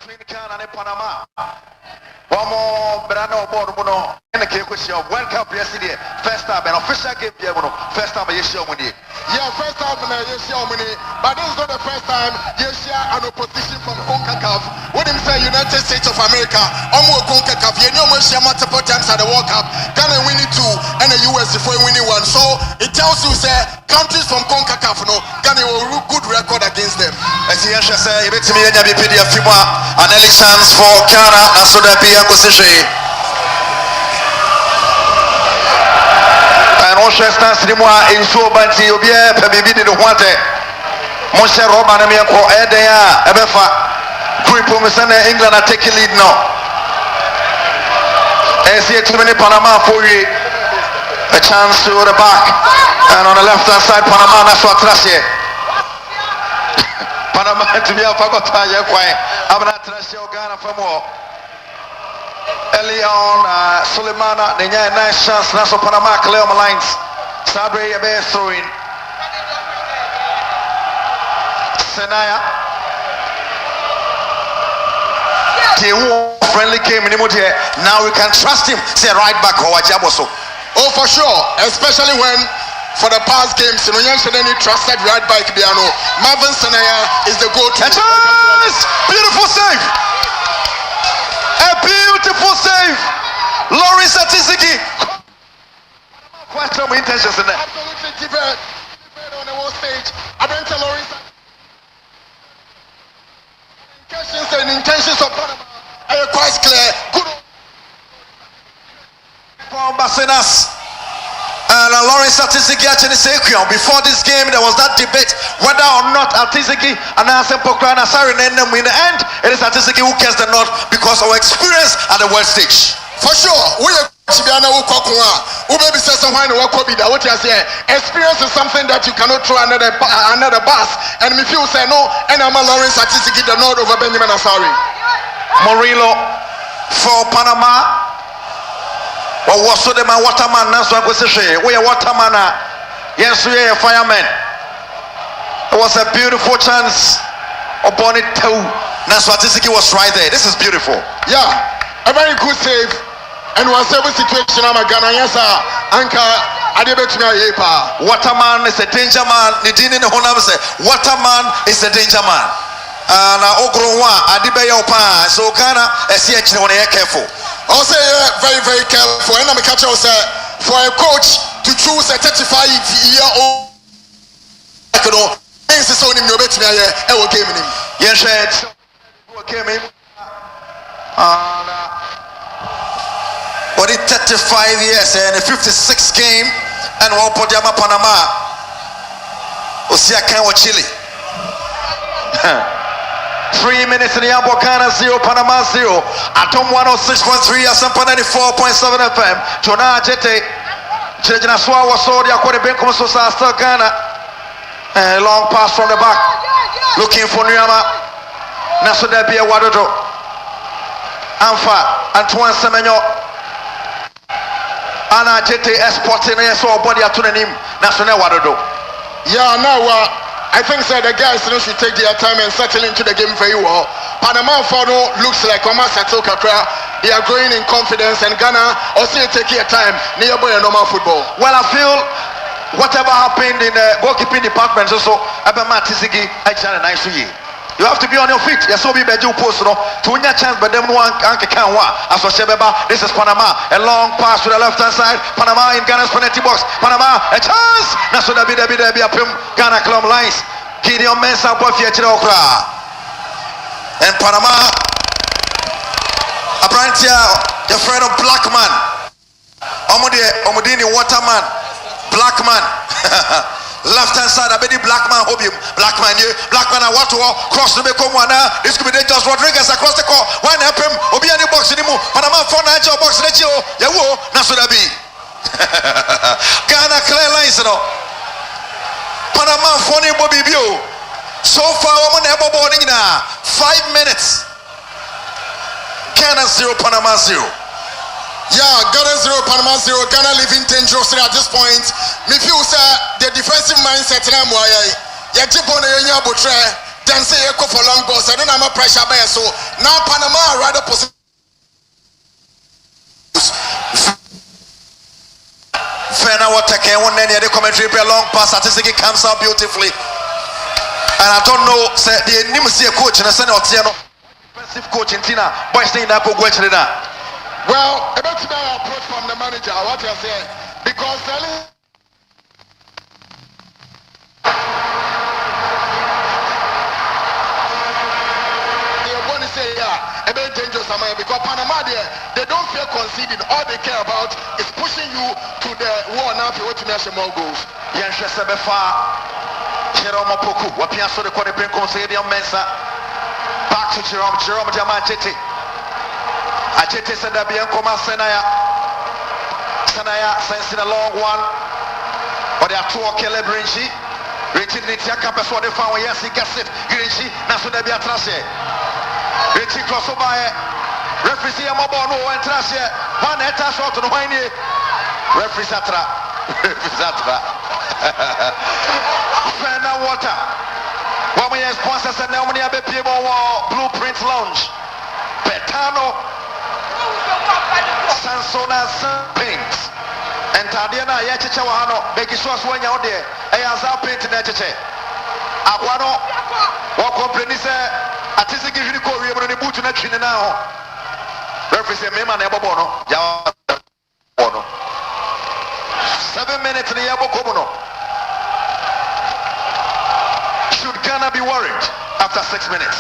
between Ghana and Panama. One more Brano Bormuno and the question of WORLDCUP yesterday. First time an official game, first time you show money. Yeah, first time you show money, but this is not the first time you share an opposition from CONCACAF. What him say United States of America, CONCACAF, you know we share multiple times at the World Cup. Ghana winning 2 and the US before winning 1. So it tells you say countries from CONCACAF no Ghana will good record against them. As you say, you bet me any PDF analysis for Ghana and so that be and on stance ni moi in so banti obi e pa bibi ni ho ate mo se roba na me ko eden a ebefa group mo se na England are taking lead now as yet to many Panama for you a chance to the back and on the left hand side Panama na so atrase Panama to be a fakota ye kwai abana atrase o Ghana famo early on, Sulemana, the nice chance, Naso Panama, clear on the lines. Sabre, a bear throwing. Senaya. Friendly came in the now we can trust him. Say right back or Jaboso. Oh, for sure, especially when for the past games, you know, any trusted right back, Biano. Marvin Senaya is the go-to. Beautiful save. A beautiful save. Lawrence Atisiki. Quite some intentions in there. Absolutely different on the world stage. I went to Lawrence. Intentions of Panama are quite clear. Good. From Basenas. And Lawrence Atisiki actually said, before this game, there was that debate whether or not Atisiki and Asen Pokrana Sarin end them in the end. It is Atisiki who cares the not because of our experience at the world stage. For sure, we are Chibiana Ukokwa, who maybe says someone who could be that what you say. Experience is something that you cannot throw another bus. And if you say no, and I'm a Lawrence Atisiki the nod over Benjamin Asari. Morillo for Panama. What was so the man waterman now so I say we are waterman yes we are firemen. It was a beautiful chance upon it too. That's what Atisiki was right there. This is beautiful. Yeah, a very good save. And was every situation I'm a Ghana yes Anka Adebetuna Yepa. Waterman is a danger man. Nidini ne honam say waterman is a danger man. Na ogronwa Adibeya opa so Ghana esi echine wona careful. Also, very, very careful. And I'm a catcher for a coach to choose a 35-year-old. I can know. Things is only no better. I will game him. Yes, sir. Okay, maybe. But it's 35 years and a 56 game and one Podiama Panama. Osia Kanwa Chile. 3 minutes in the Ghana 0, Panama 0. Atom 106.3, Asampa 94.7 FM. Jona Jete. Chilejina Swa was so the Aquari Benkom Sosa still Ghana. A long pass from the back. Looking for Nyama. Naso Debia Wadodo. Anfa Antoine Semenyo. Ana Jete exporting so body atunanim. Naso Ne Wadodo. Yeah, now I think the guys should take their time and settle into the game very well. Panama Fono looks like Omar Sato Kakra. They are growing in confidence and Ghana also take their time nearby a normal football. Well, I feel whatever happened in the goalkeeping department also Abema Tisigi actually nice for you. You have to be on your feet. Yes, so be better post no to win your chance, but them one can one. As for Shebeba, this is Panama. A long pass to the left hand side. Panama in Ghana's penalty box. Panama a chance. Now so there be a pim Ghana club lines. Gideon Mensah boy fiat okra. And Panama a branch the friend of Blackman. Omodini Waterman. Blackman. Left hand side, I bet the Blackman hobium. Blackman, I want to cross the Bekomwana. This could be dangerous. Rodriguez across the court. Why help him? Obi any box anymore. Panama for Niger box. Let you. Yawo. Nasudabi. Ghana clear lines, you know. Panama for ni Bobby Bio. So far, I'm on the boarding now. 5 minutes. Ghana 0, Panama 0. Yeah, Ghana 0, Panama 0. Ghana living dangerously at this point. Me feel the defensive mindset na mo aye. Ya jipo na yenya botre. then say echo for long balls. I don't have pressure by so now Panama are rather position. Fena Watake one near the commentary play long pass. Atisigi comes out beautifully. And I don't know, say the name see a coach and I send out Tiano. Defensive coach in Tina, boy staying up go to that. Well, a better approach from the manager, what you say, because say, yeah, a bit dangerous because Panama they don't fear conceding. All they care about is pushing you to the wall now if you want to make more goals. Yes, Jerome Poku, what Piasso the Corner Pin Considium Mensa. Back to Jerome Diamantete. Achete said that Biancoma Senaya sends in a long one. But they are two Kele Brinchi. Richard Nitiaka Pessoa de Fawa, yes, he gets it. Grinchi, Nasu de Biatrase. Richie crossover. Referee Amobo no and Trashe. One eta shot on Wayne. Referee Satra. Fena Water. One of your sponsors and now many other people Blueprint Lounge. Betano. Sansona Paints. And Tadiana Yachicha Wahano. Make sure when you're out there. Ayaza paint in Yachiche. Aguano. What company say? Atisiki Hiko, we are in the boot in the now. Referee Mema Nebono. 7 minutes in the Yabo Kobono. Should Ghana be worried after 6 minutes?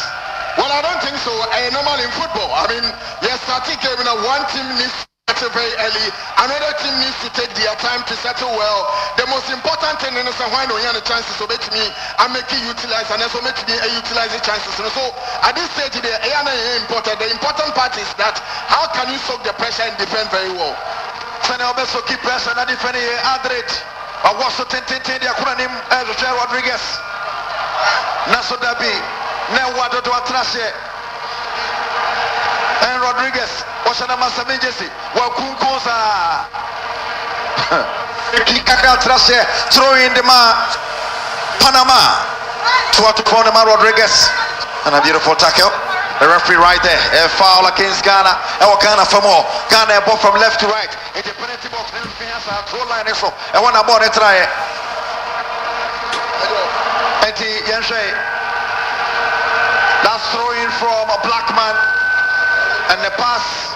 Well, I don't think so. Normal in football. I mean, yes, I think one team needs to settle very early. Another team needs to take their time to settle well. The most important thing is why no one chances to make me and make you utilize and also make me utilize the chances. So at this stage, the important. The important part is that how can you soak the pressure and defend very well? Fenomeso keep pressure and defend Adred. I was so tempted the acronym as Rodriguez. Naso Dabi. Newado to Atrashe. And Rodriguez. Oshana Masamijesi. Wakunkosa. Kikaka Trashe. Throw in the Panama. To Panama Rodriguez. And a beautiful tackle. The referee right there. A foul against Ghana. Ghana for more. Ghana a ball from left to right. In the penalty box. Throw line so. And one about it try. And Yanshe. That's throwing from a black man. And the pass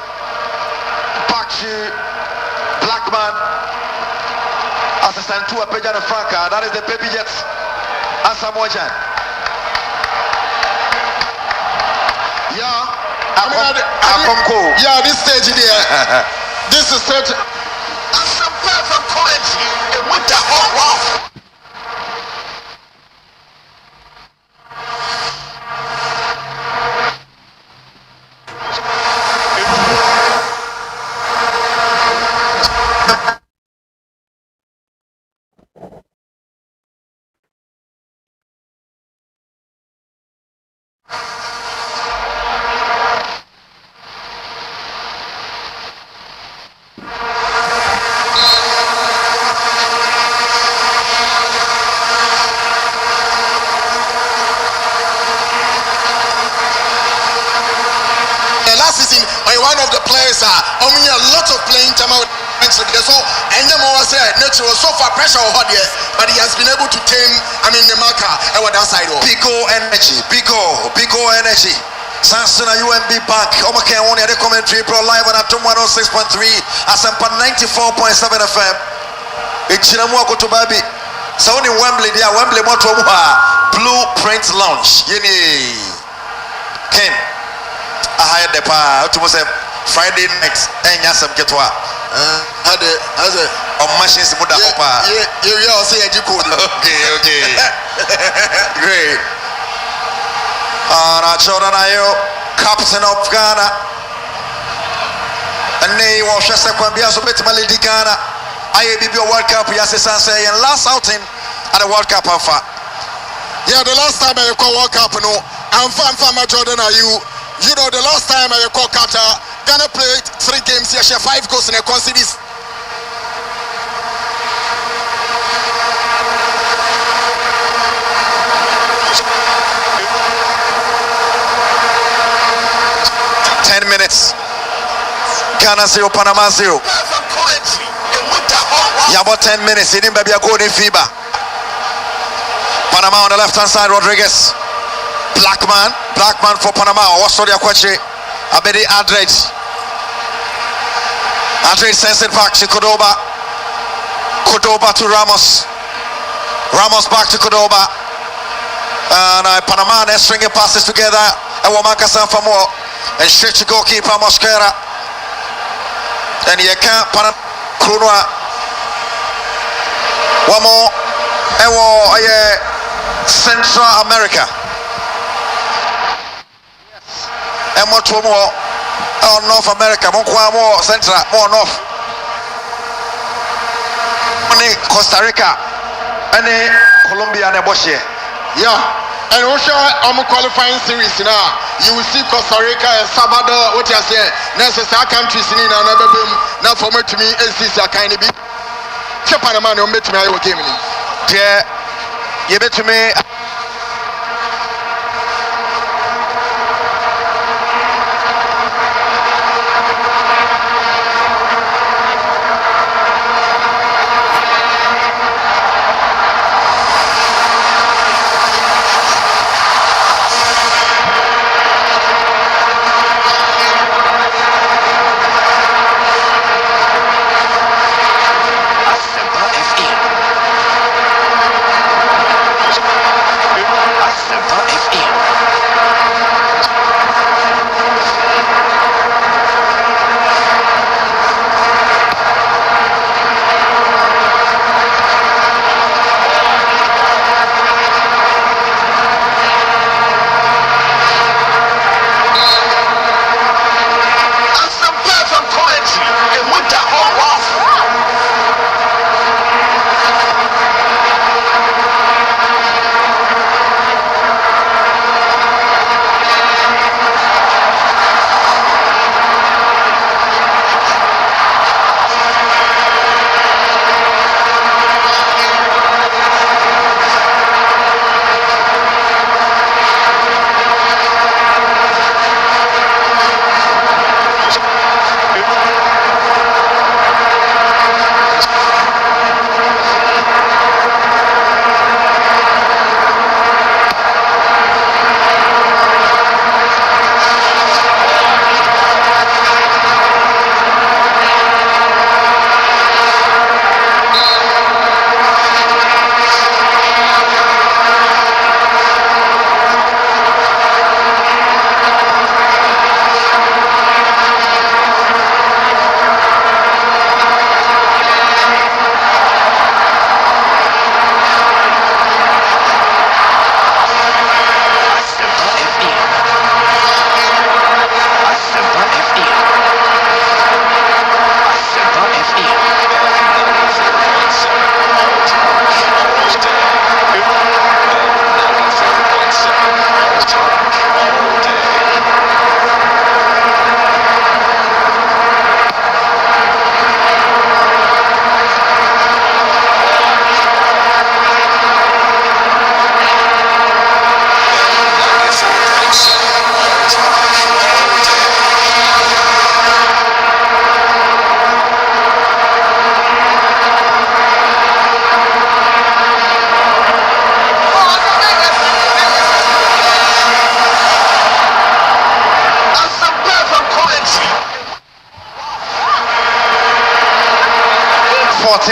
back to black man. Assistant to a Pejan Franca. That is the baby jets. And Samojan. Yeah. Yeah, this stage there. This is such some perfect quality. It went that off. One of the players a lot of playing time out. So and then was nature was so far pressure hot here, but he has been able to tame the marker and what that side of Pico energy. Sansona UMB Bank. Omake on the commentary pro live on Atom 106.3 Asampa 94.7 FM. Ichinamu Kotobabi. So in Wembley there, Wembley Moto Blueprint Lounge. Yeni Ken. I hired the pa to Friday night and Yasam Ketwa. On machines Muda Papa. You say you could. Okay. Great. And Jordan Ayo, captain of Ghana. And they was just a Quambiaso Betmali di Ghana. IABB World Cup, Yase Sanse, and last outing at the World Cup. Yeah, the last time I call World Cup, no, I'm fan Jordan Ayo. You know, the last time I call Qatar, Ghana played 3 games, yeah, 5 goals in a conceded. 10 minutes. Ghana 0, Panama 0. Yeah, about 10 minutes. He didn't be a goal in FIBA. Panama on the left hand side, Rodriguez. Blackman for Panama. What's the question? Abedi Adred sends it back to Cordoba to Ramos back to Cordoba, and Panama is stringing passes together, and Wamaka for more, and straight to goalkeeper Mosquera, and you can't Kunwa one more, Central America. And more North America, more Central, more North. Costa Rica, and Colombia and Boschia. Yeah, and also qualifying series now. You will see Costa Rica and Salvador. What you say? Necessary countries in another room. Now for me to me, is a kind of bit. Panama no met me I will game. Yeah, you bet to me.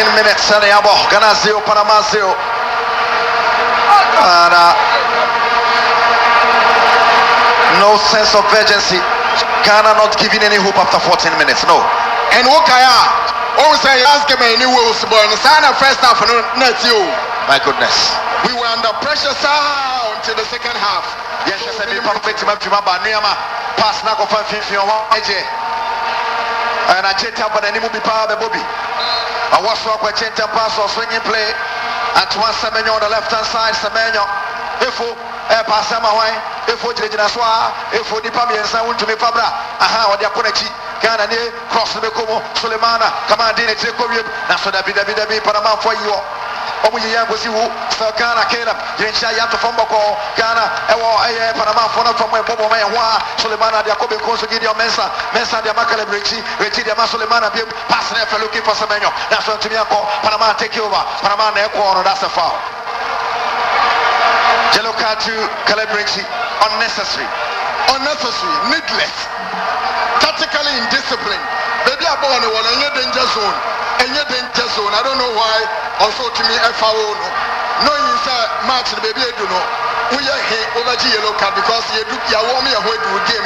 Minutes and Ghana 0, Panama 0. And no sense of urgency. Ghana not giving any hope after 14 minutes. No. And Wakaya, always say ask him any rules, but in the first half, not you. My goodness. We were under pressure until the second half. Yes, I said, pass now for 50 and I checked up on any movie power the Bobby. I was for a change and pass or swinging play at one Semenyo on the left hand side. Semenyo, if you pass them away, if you did Naswa, if you did Pami and Sound to me Fabra, aha, or the Aponechi, Ghana, cross the Bekomo, Sulemana, commanding a Jacob, that's what I be Panama for you. Omuyi Yangosi who so Ghana Caleb. Yensha Yato from Boko, Ghana, Ewa Panama for not from Bobo Mayawa, Solimana Jacobi Conso Gideon Mensa, Mensa de Macale Richie, the Masolimana passing for looking for Semenyo. That's what Timiako, Panama take over. Panama Equal, that's a foul. Yellow card to Caleb Richie, unnecessary, needless, tactically indisciplined. Baby, I born one in your danger zone. In your danger zone. I don't know why. Also to me, FAO no inside match the baby do know. We are here over the yellow card because you do your warm your way to game.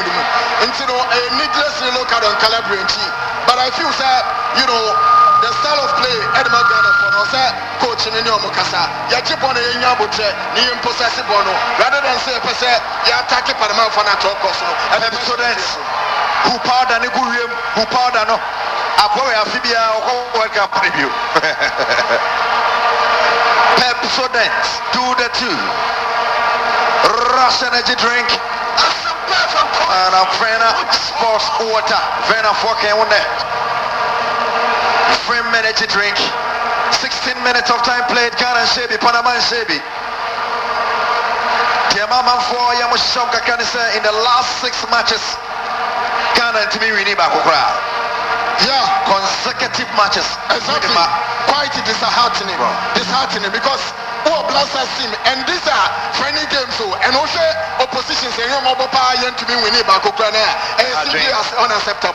And you know a needless yellow card on Calabria. But I feel that the style of play Edmund Ghana for us coach in your Mokasa. You chip on a yabutre, you possess bono rather than say you attack it Panama for not talk also. And students who pardon a good who pardon Apoya Fibia WORLDCUP preview. Pepsodent, do the two. Rush energy drink. And a Vena sports water. Vena 4K on that. Free energy drink. 16 minutes of time played. Ghana and Shebi, Panama and Shebi. Tiamama for Yamusham Kakanisa in the last 6 matches. Ghana and Timi Winnie Bakukra. Yeah, consecutive matches. Exactly. Quite disheartening. Disheartening because Blaster team and these are friendly games so and also opposition saying no more power to be winning back Ukraine and simply as unacceptable.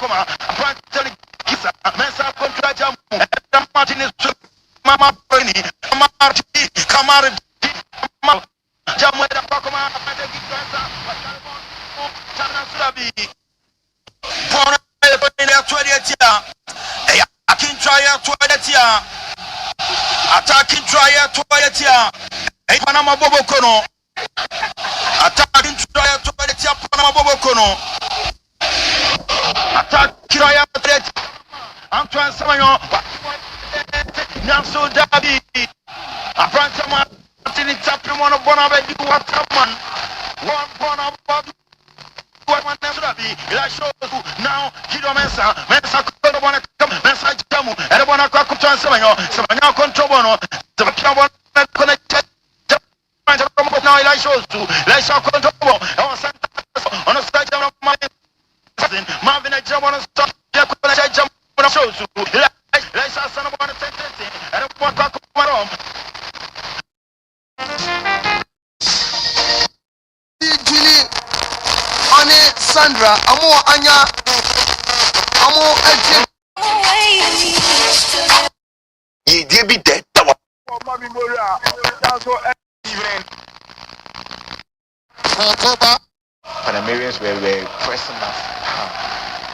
Pakoma, Apparently, Kisa, Mensa Contra Jamu, Martinez, Mama Penny, Kamara, Jamu, Pakoma, Chana Sulabi, Pona, 20th year, I can try out 20th year, attacking trial 20th year, a Panama Bobo Kono, attacking trial 20th year, Panama Bobo Kono, attack trial 20th year, Antoine Samayon, Nanso Dabi, Abrantama, Tini Tapimono Bonabe, Wataman, one Bonabe. Now, Kido Mensa, Mensa Kono, Mensa Jamu, and the Bona Kakutan Samano, Samana Controbono, the Kawan connected. Now, I shows to Lesha Controbo, on a side of my cousin, Marvin Jamon, Jam shows to Lesha Son of one and a one Kakumarom. Sandra, amo anya, amo eje. Ye dey be dead. Panamerians were pressing us,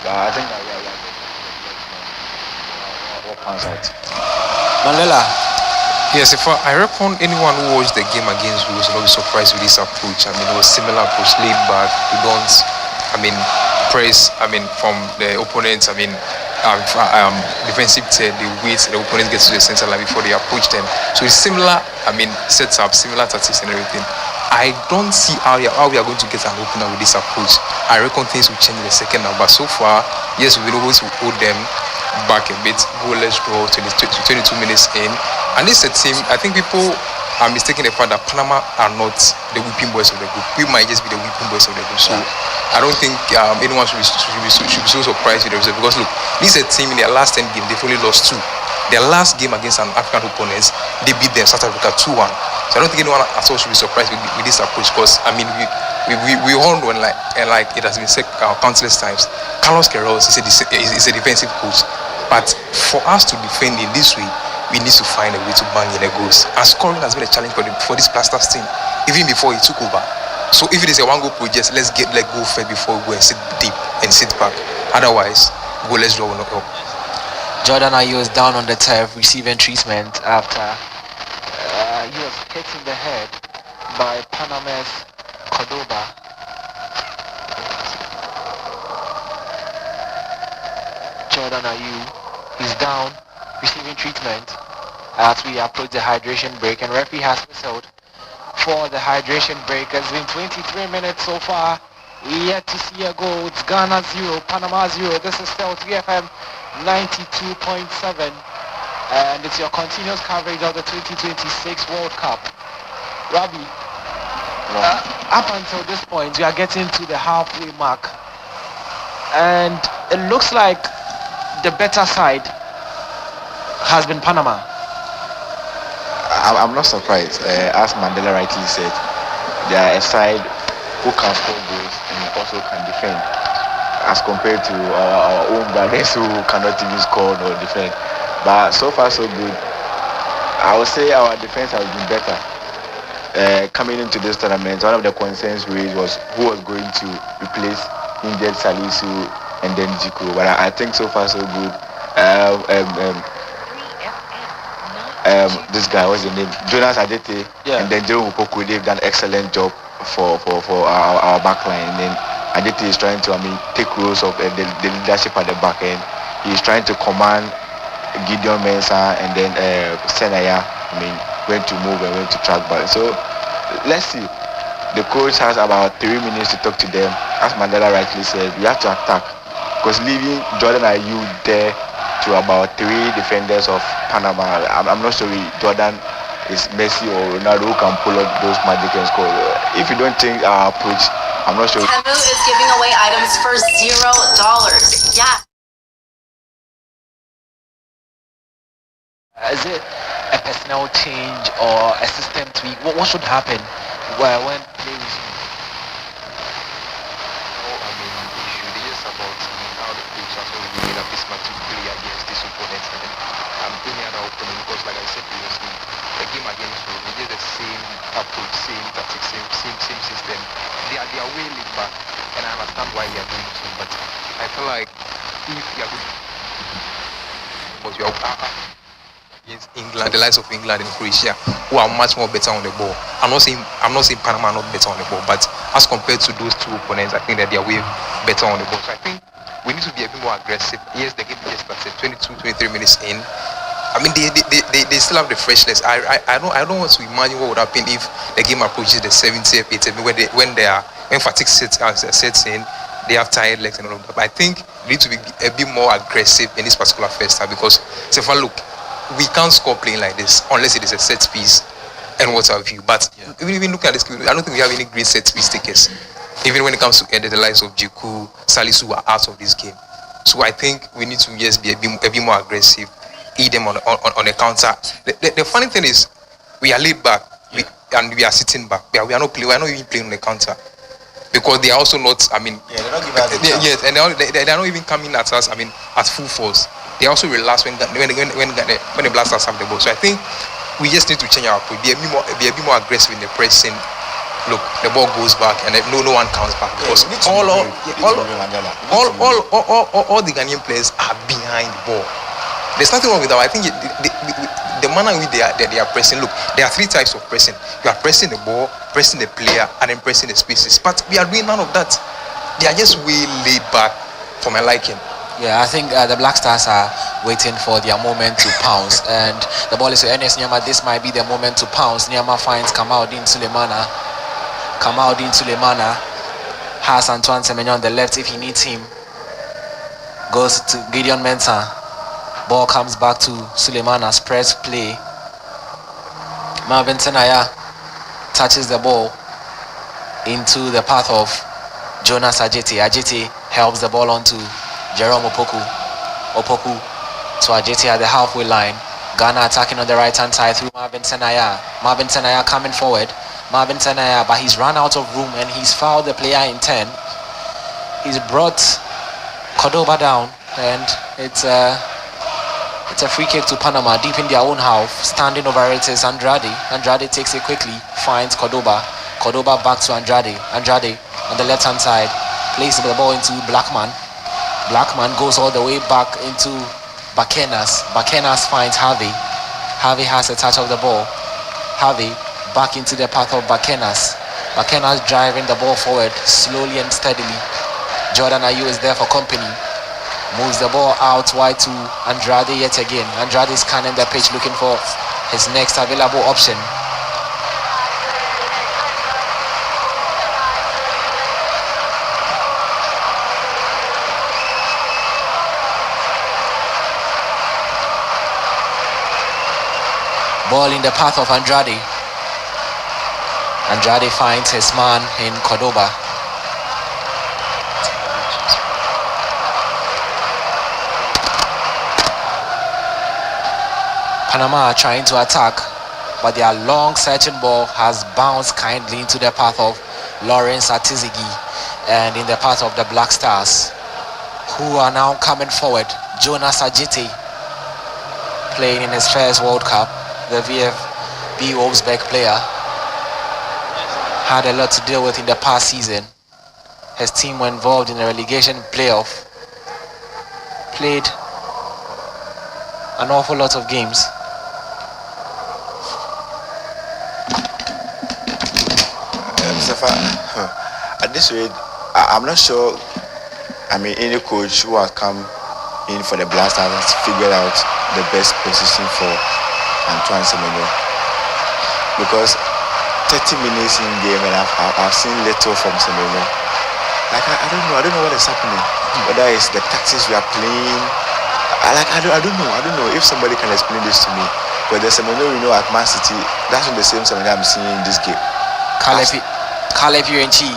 but I think that we are out. Mandela. Yes, if I reckon anyone who watched the game against we was not surprised with this approach. I mean, it was similar approach, laid back. We don't, press. From the opponents. Defensive tier, they wait the opponents get to the center line before they approach them. So it's similar. Sets up similar tactics and everything. I don't see how we are going to get an opener with this approach. I reckon things will change in the second half. But so far, yes, we will always hold them back a bit. Goalless draw 22 minutes in. And this is a team, I think people are mistaking the fact that Panama are not the whipping boys of the group. We might just be the whipping boys of the group. So I don't think anyone should be so surprised with the result. Because look, this is a team in their last 10 games, they've only lost 2. Their last game against an African opponent, they beat them, South Africa 2-1. So I don't think anyone at all should be surprised with this approach. Because we all know, and it has been said countless times, Carlos Queiroz is a defensive coach. But for us to defend in this way, we need to find a way to bang in the goals. And scoring has been a challenge for this Blasters team, even before he took over. So if it is a one-goal project, let's go first before we go and sit deep and sit back. Otherwise, goalless draw will not help. Jordan Ayew is down on the turf, receiving treatment after he was hit in the head by Panama's Cordoba. Jordan Ayew is down, receiving treatment as we approach the hydration break, and referee has whistled for the hydration break. It's been 23 minutes so far. We yet to see a goal. It's Ghana 0, Panama 0. This is still 3FM 92.7, and it's your continuous coverage of the 2026 World Cup. Robbie, up until this point, we are getting to the halfway mark, and it looks like the better side has been Panama. I'm not surprised. As Mandela rightly said, they are a side who can score goals and also can defend, as compared to our own brothers who cannot even score or defend. But so far so good. I would say our defense has been better. Coming into this tournament, one of the concerns raised was who was going to replace injured Salisu and then Zico. But I think so far so good. This guy, what's his name? Jonas Adete, and then Jerome Opoku, they've done an excellent job for our back line. And then Adete is trying to take roles of the leadership at the back end. He's trying to command Gideon Mensah and then Senaya, when to move and when to track back. So let's see. The coach has about 3 minutes to talk to them. As Mandela rightly said, we have to attack, because leaving Jordan Ayew there to about 3 defenders of Panama, I'm not sure Jordan is Messi or Ronaldo who can pull up those magic and score. If you don't change our approach, I'm not sure. Temu is giving away items for $0. Yeah. Is it a personnel change or a system tweak? What should happen when they resume? The issue is about how the coach has approach, same tactics, same system. They are way laid back, and I understand why they are doing so. But I feel like if you are good, but you are against England, the likes of England and Croatia, who are much more better on the ball. I'm not saying Panama are not better on the ball, but as compared to those two opponents, I think that they are way better on the ball. So I think we need to be a bit more aggressive. Yes, the game just started 22, 23 minutes in. I mean, they still have the freshness. I don't want to imagine what would happen if the game approaches the 70th, 80th, when fatigue sets in, they have tired legs and all of that. But I think we need to be a bit more aggressive in this particular first half because, so far, look, we can't score playing like this unless it is a set piece and what have you. But even look at this, I don't think we have any great set piece takers. Even when it comes to the likes of Jiku, Salisu are out of this game. So I think we need to just be a bit more aggressive, eat them on the counter. The funny thing is, we are laid back and we are sitting back. We are not even playing on the counter because they are also not. I mean, they're not giving us a chance. Yes, and they are not even coming at us. I mean, at full force. They also relax when the Blasters have the ball. So I think we just need to change our approach. Be a bit more aggressive in the pressing. Look, the ball goes back and no one comes back because all the Ghanaian players are behind the ball. There's nothing wrong with that. I think the manner in which they are pressing. Look, there are three types of pressing. You are pressing the ball, pressing the player, and then pressing the spaces. But we are doing none of that. They are just way laid back for my liking. Yeah, I think the Black Stars are waiting for their moment to pounce, and the ball is to Ernest Nyama. This might be the moment to pounce. Nyama finds Kamaldeen Sulemana. Has Antoine Semenyo on the left if he needs him. Goes to Gideon Mensah. Ball comes back to Sulemana. Spreads play. Marvin Tenaya touches the ball into the path of Jonas Ajeti. Ajeti helps the ball onto Jerome Opoku to Ajeti at the halfway line. Ghana attacking on the right hand side through Marvin Tenaya. Marvin Tenaya coming forward. Marvin Tenaya, but he's run out of room and he's fouled the player in 10. He's brought Cordoba down, and it's a free kick to Panama deep in their own half. Standing over it is Andrade. Andrade takes it quickly, finds Cordoba. Cordoba back to Andrade. Andrade on the left hand side places the ball into Blackman. Blackman goes all the way back into Bakenas. Bakenas finds Harvey. Harvey has a touch of the ball. Harvey back into the path of Bakenas. Bakenas driving the ball forward slowly and steadily. Jordan Ayew is there for company. Moves the ball out wide to Andrade yet again. Andrade is scanning the pitch looking for his next available option. Ball in the path of Andrade. Andrade finds his man in Cordoba. Panama are trying to attack, but their long searching ball has bounced kindly into the path of Lawrence Atizigi and in the path of the Black Stars, who are now coming forward. Jonas Ajiti, playing in his first World Cup, the VfB Wolfsburg player, had a lot to deal with in the past season. His team were involved in the relegation playoff, played an awful lot of games. At this rate, I'm not sure. I mean, any coach who has come in for the Blasters has figured out the best position for Antoine Semenyo, because 30 minutes in game and I've seen little from Semenyo. Like I don't know what is happening. Whether it's the tactics we are playing. I don't know if somebody can explain this to me. But the Semenyo we know at Man City, that's not the same Semenyo I'm seeing in this game. Caleb Urenchi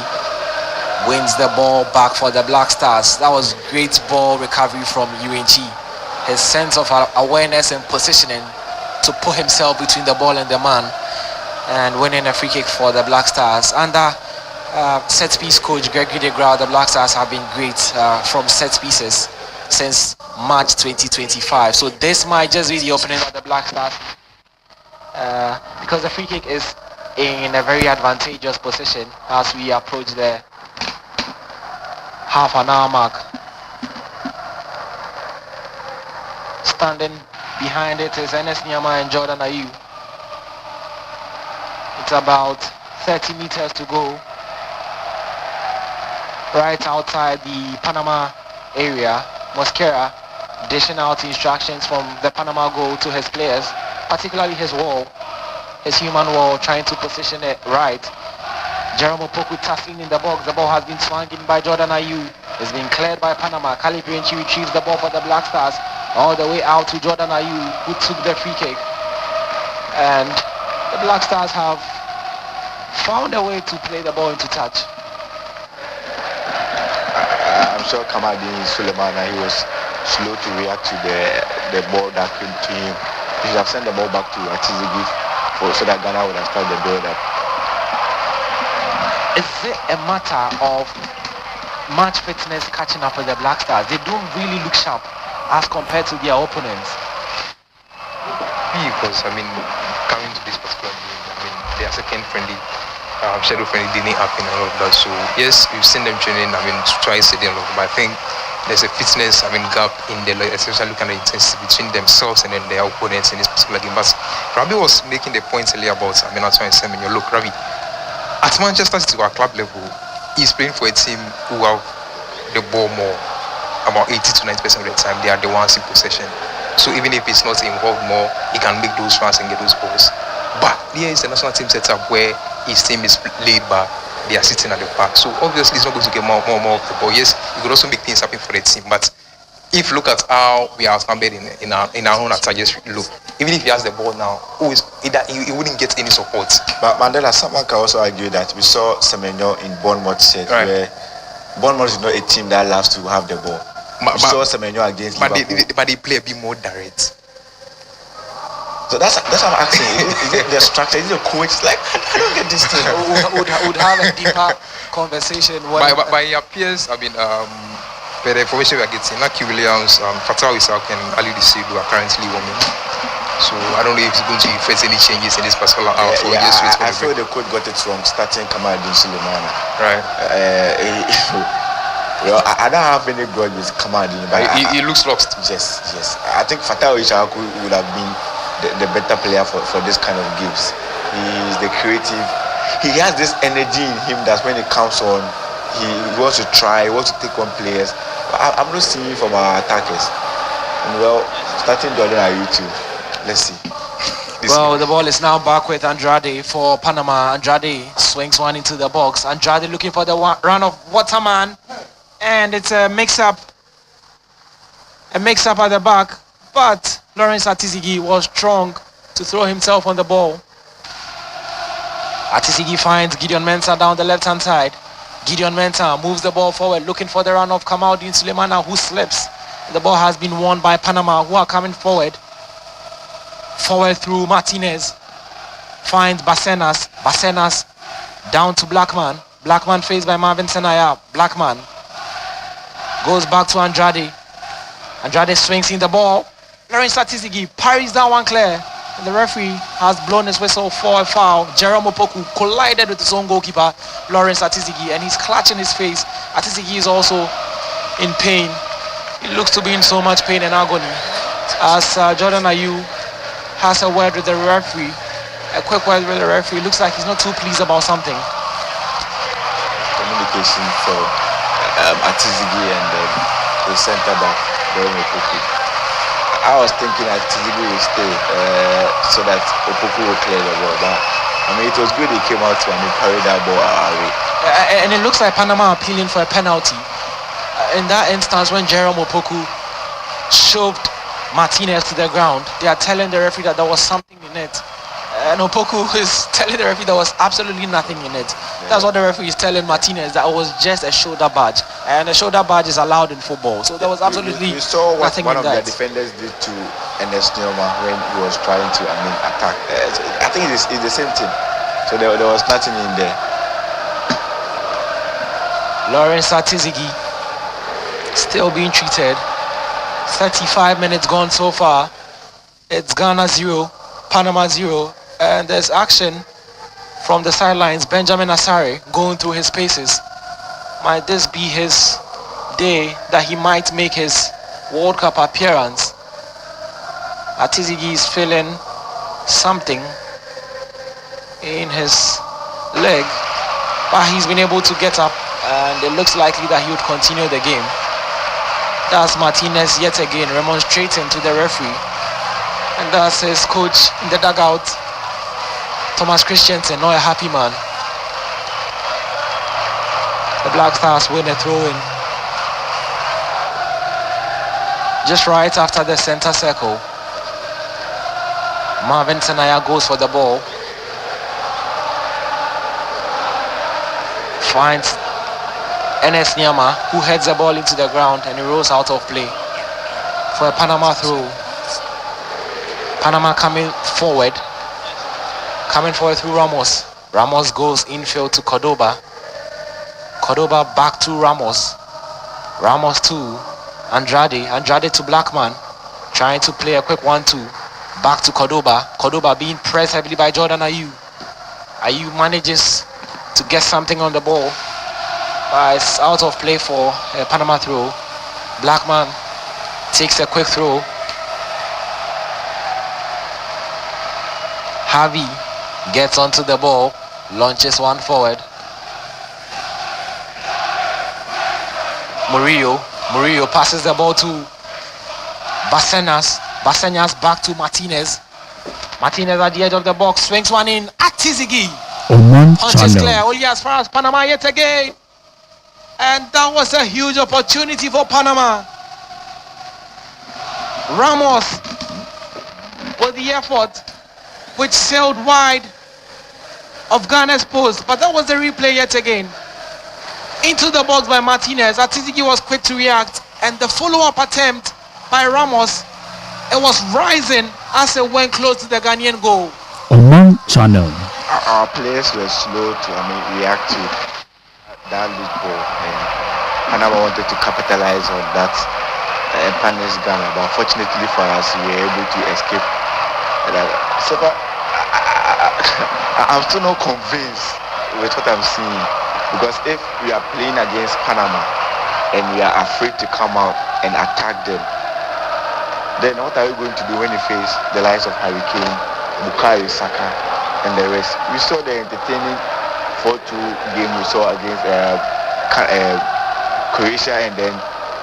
wins the ball back for the Black Stars. That was great ball recovery from Urenchi. His sense of awareness and positioning to put himself between the ball and the man, and winning a free kick for the Black Stars. Under set piece coach Gregory De Grau, the Black Stars have been great from set pieces since March 2025. So this might just be the opening of the Black Stars, because the free kick is in a very advantageous position as we approach the half an hour mark. Standing behind it is Enes Nyama and Jordan Ayew. It's about 30 meters to go. Right outside the Panama area, Mosquera dishing out instructions from the Panama goal to his players, particularly his human wall, trying to position it right. Jerome Opoku tackling in the box. The ball has been swung in by Jordan Ayew. It's been cleared by Panama. Caliprinci retrieves the ball for the Black Stars all the way out to Jordan Ayew, who took the free kick. And the Black Stars have found a way to play the ball into touch. I'm sure Kamaldeen Sulemana, he was slow to react to the ball that came to him. He should have sent the ball back to Atizigi so that Ghana would have started the build up. Is it a matter of match fitness catching up with the Black Stars? They don't really look sharp as compared to their opponents. Because, coming to this particular game, their second friendly, schedule friendly didn't happen and all of that. So, yes, we've seen them training, to try to stay but I think there's a fitness, gap in the, especially looking at the intensity between themselves and then their opponents in this particular game. But Rabi was making the point earlier about, Antoine Semenyo. Look, Rabi, at Manchester City, our club level, he's playing for a team who have the ball more, about 80 to 90% of the time. They are the ones in possession. So even if he's not involved more, he can make those runs and get those balls. But here is the national team setup where his team is laid back. They are sitting at the back. So obviously he's not going to get more of the ball. Yes, he could also make things happen for the team. But if you look at how we are outnumbered in our own attack, just look. Even if he has the ball now, he wouldn't get any support. But Mandela, someone can also argue that we saw Semenyo in Bournemouth set, right, where Bournemouth is not a team that loves to have the ball. We saw Semenyo against Liverpool. But they play a bit more direct. So that's what I'm asking. Is it the structure? Is it the coach? Like, I don't get this thing. would have a deeper conversation. By it appears, by the information we are getting, Lucky Williams, Fatal Isak and Ali Disidu are currently warming. So I don't know if it's going to affect any changes in this particular hour. I feel the coach got it wrong starting Kamaldeen Sulemana. Right. I don't have any grudge with Kamaldeen, but he looks lost. Yes. I think Fatal Isak would have been the better player for this kind of games. He's the creative. He has this energy in him that when it comes on, he wants to try, he wants to take on players. I'm not seeing it from our attackers. And starting Jordan Ayew too. Let's see. The ball is now back with Andrade for Panama. Andrade swings one into the box. Andrade looking for the run of Waterman. And it's a mix-up at the back. But Lawrence Atizigi was strong to throw himself on the ball. Atizigi finds Gideon Mensah down the left-hand side. Gideon Mensah moves the ball forward, looking for the run of Kamaldeen Sulemana, who slips. The ball has been won by Panama, who are coming forward. Forward through Martinez. Finds Basenas. Basenas down to Blackman. Blackman faced by Marvin Senaya. Blackman goes back to Andrade. Andrade swings in the ball. Lawrence Atizigi parries that one clear. And the referee has blown his whistle for a foul. Jerome Opoku collided with his own goalkeeper, Lawrence Atizigi, and he's clutching his face. Atizigi is also in pain. He looks to be in so much pain and agony. As Jordan Ayew has a word with the referee, a quick word with the referee. Looks like he's not too pleased about something. Communication for Atizigi and the centre back, Jerome Opoku. I was thinking that Atizigi will stay so that Opoku will clear the ball. But it was good he came out to carry that ball away. And it looks like Panama are appealing for a penalty. In that instance, when Jerome Opoku shoved Martinez to the ground, they are telling the referee that there was something in it. And Opoku is telling the referee there was absolutely nothing in it. Yeah. That's what the referee is telling Martinez, that it was just a shoulder badge. And a shoulder badge is allowed in football. So there was absolutely we saw what nothing one in of that. their defenders did to Enes Nyama when he was trying to attack. I think it's the same thing. So there was nothing in there. Lawrence Atizigi still being treated. 35 minutes gone so far. It's Ghana 0, Panama 0. And there's action from the sidelines, Benjamin Asare going through his paces. Might this be his day that he might make his World Cup appearance? Atizigi is feeling something in his leg, but he's been able to get up, and it looks likely that he would continue the game. That's Martinez yet again remonstrating to the referee, and that's his coach in the dugout, Thomas Christiansen, not a happy man. The Black Stars win a throw-in just right after the center circle. Marvin Tenaya goes for the ball, finds Enes Nyama, who heads the ball into the ground, and he rolls out of play for a Panama throw. Panama coming forward through Ramos. Ramos goes infield to Cordoba. Cordoba back to Ramos. Ramos to Andrade. Andrade to Blackman, trying to play a quick 1-2. Back to Cordoba. Cordoba being pressed heavily by Jordan Ayew. Ayew manages to get something on the ball, but it's out of play for a Panama throw. Blackman takes a quick throw. Harvey gets onto the ball, launches one forward. Murillo passes the ball to Basenas. Basenas back to Martinez. Martinez at the edge of the box, swings one in. Atizigi punches clear, only as far as Panama yet again. And that was a huge opportunity for Panama. Ramos with the effort, which sailed wide of Ghana's post, but that was the replay yet again. Into the box by Martinez. Atizigi was quick to react, and the follow-up attempt by Ramos, it was rising as it went close to the Ghanaian goal. Oman Channel. Our players were slow to react to that loose ball, and Panama wanted to capitalize on that and punish Ghana, but unfortunately for us, we were able to escape. So I'm still not convinced with what I'm seeing, because if we are playing against Panama and we are afraid to come out and attack them, then what are we going to do when we face the likes of Hurricane, Bukayo Saka, and the rest? We saw the entertaining 4-2 game we saw against Croatia and then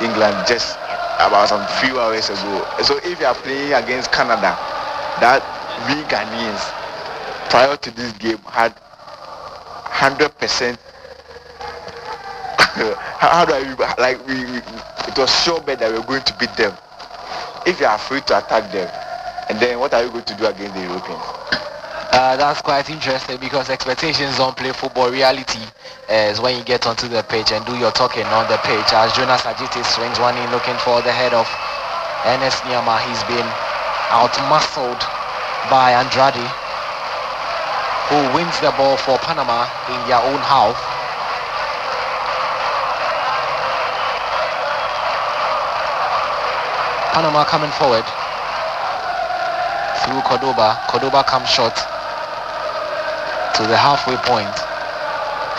England just about some few hours ago. So if you are playing against Canada, that we Ghanaians prior to this game had 100%. How do I like we it was sure bet that we were going to beat them. If you are free to attack them, and then what are you going to do against the Europeans? That's quite interesting, because expectations don't play football. Reality is when you get onto the pitch and do your talking on the pitch. As Jonas Ajiti swings one in looking for the head of Enes Nyama, he's been out-muscled by Andrade, who wins the ball for Panama in their own half. Panama coming forward through Cordoba. Cordoba comes short to the halfway point.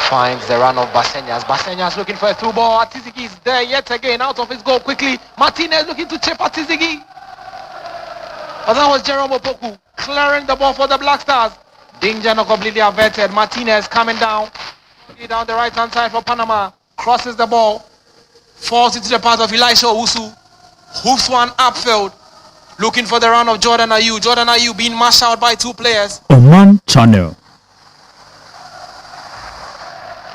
Finds the run of Basenas. Basenas looking for a through ball. Atizigi is there yet again, out of his goal quickly. Martinez looking to chip Atizigi. But that was Jerome Opoku clearing the ball for the Black Stars. Danger not completely averted. Martinez coming down the right hand side for Panama. Crosses the ball. Falls into the path of Elisha Owusu. Hoops one upfield, looking for the run of Jordan Ayew. Jordan Ayew being mashed out by two players. Oman Channel.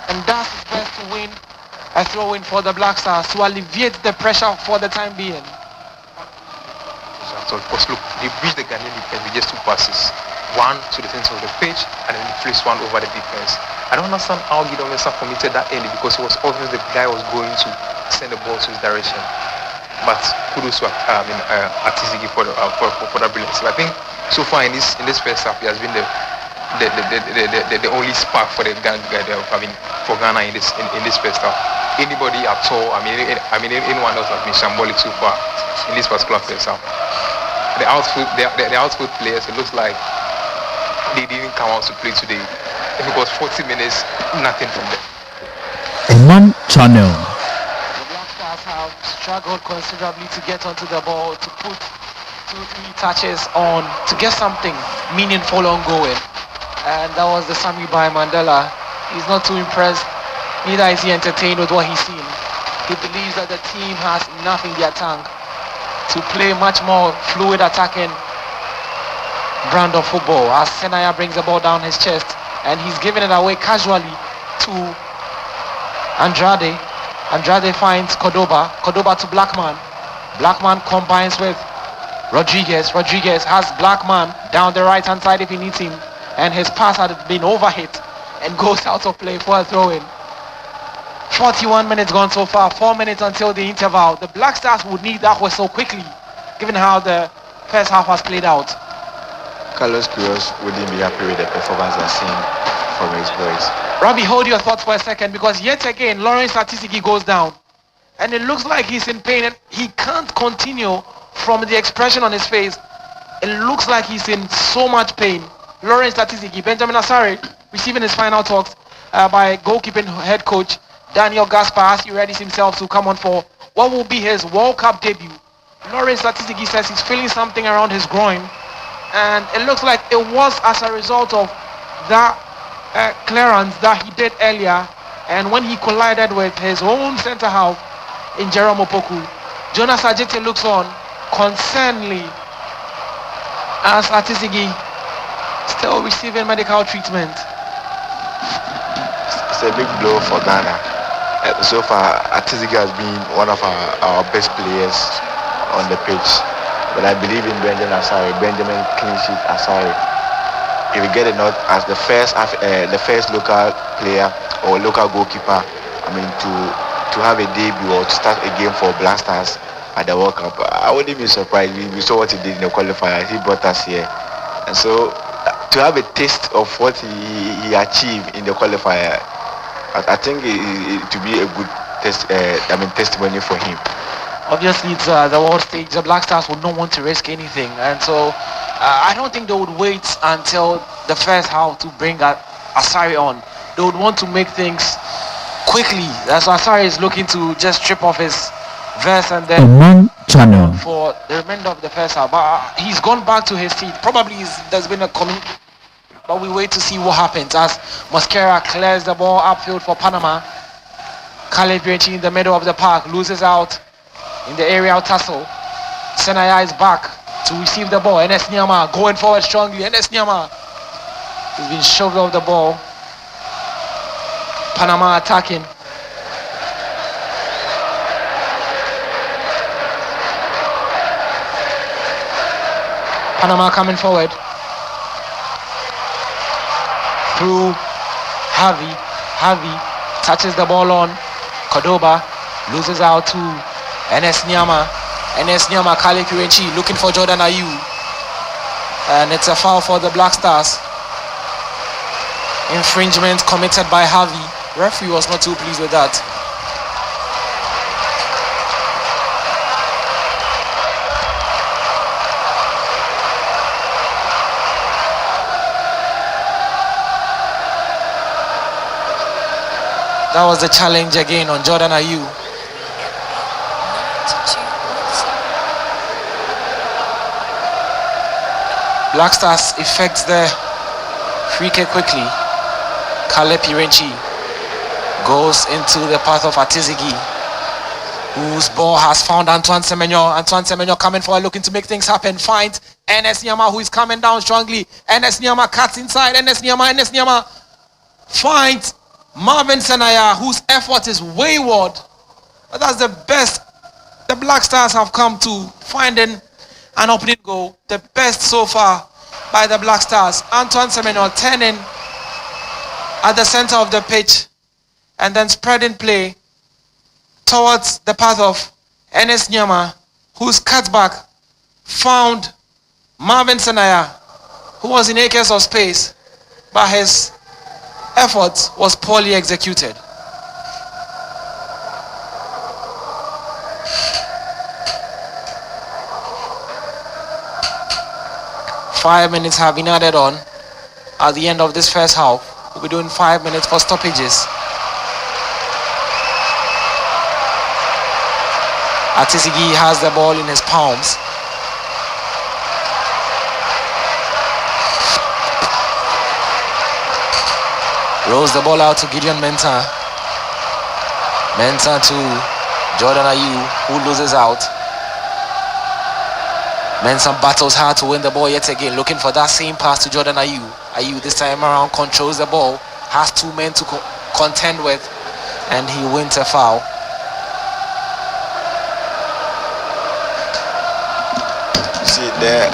And that's his best to win a throw-in for the Black Stars to alleviate the pressure for the time being. So because look, they breached the Ghanaian defense with just two passes. One to the center of the pitch, and then he flips one over the defense. I don't understand how Gideon Mensah committed that early, because it was obvious the guy was going to send the ball to his direction. But kudos to Atizigi for that brilliance. I think so far in this first half, he has been the only spark for the for Ghana in this first half. Anybody at all? Anyone else has been shambolic so far in this particular first half. The outfield players, it looks like they didn't come out to play today. If it was 40 minutes, nothing from them. Oman Channel. The Black Stars have struggled considerably to get onto the ball, to put 2-3 touches on, to get something meaningful ongoing. And that was the Sami by Mandela. He's not too impressed, neither is he entertained with what he's seen. He believes that the team has enough in their tank to play much more fluid attacking brand of football, as Senaya brings the ball down his chest and he's giving it away casually to Andrade. Andrade finds Cordoba to Blackman. Blackman combines with Rodriguez. Rodriguez has Blackman down the right hand side if he needs him, and his pass had been overhit and goes out of play for a throw-in. 41 minutes gone so far, 4 minutes until the interval. The Black Stars would need that whistle quickly, given how the first half has played out. Carlos Queiroz wouldn't be happy with the performance I've seen from his boys. Robbie, hold your thoughts for a second, because yet again Lawrence Atisiki goes down and it looks like he's in pain and he can't continue. From the expression on his face, it looks like he's in so much pain. Lawrence Atisiki, Benjamin Asare receiving his final talks by goalkeeping head coach Daniel Gaspar as he readies himself to come on for what will be his World Cup debut. Lawrence Atisiki says he's feeling something around his groin, and it looks like it was as a result of that clearance that he did earlier, and when he collided with his own centre half in Jerome Opoku. Jonas Ajete looks on concernedly as Atisigi still receiving medical treatment. It's a big blow for Ghana. So far, Atisigi has been one of our best players on the pitch. But I believe in Benjamin clean sheet Asare. If we get it not as the first local player or local goalkeeper, to have a debut or to start a game for Black Stars at the World Cup, I wouldn't be surprised. We saw what he did in the qualifier. He brought us here, and so to have a taste of what he achieved in the qualifier, I think it to be a good testimony for him. Obviously, it's the world stage. The Black Stars would not want to risk anything, and so I don't think they would wait until the first half to bring Asare on. They would want to make things quickly. That's why Asare is looking to just strip off his vest and then Oman Channel. for the remainder of the first half. But he's gone back to his seat. Probably there's been a communication, but we wait to see what happens as Mosquera clears the ball upfield for Panama. Caleb Bianchi in the middle of the park loses out in the aerial tussle. Senaya is back to receive the ball. Enes Nyama going forward strongly. Enes Nyama has been shoved off the ball. Panama attacking. Panama coming forward through Harvey. Harvey touches the ball on Cordoba, loses out to Enes Nyama. Enes Nyama, Kale Kirenchi looking for Jordan Ayew, and it's a foul for the Black Stars. Infringement committed by Harvey. Referee was not too pleased with that. That was the challenge again on Jordan Ayew. Black Stars effects the free kick quickly. Caleb Irenchi goes into the path of Atisigi, whose ball has found Antoine Semenyo. Antoine Semenyo coming forward, looking to make things happen. Finds Enes Nyama, who is coming down strongly. Enes Nyama cuts inside. Enes Nyama finds Marvin Senaya, whose effort is wayward. But that's the best the Black Stars have come to, finding an opening goal. The best so far by the Black Stars. Antoine Semenyo turning at the center of the pitch and then spreading play towards the path of Enes Nyama, whose cutback found Marvin Senaya, who was in acres of space, but his effort was poorly executed. .5 minutes have been added on at the end of this first half. We'll be doing 5 minutes for stoppages. Atisigi has the ball in his palms. Rolls the ball out to Gideon Mensah. Mensah to Jordan Ayew, who loses out. Mensah battles hard to win the ball yet again, looking for that same pass to Jordan Ayew. Ayew this time around controls the ball, has two men to contend with, and he wins a foul. See, the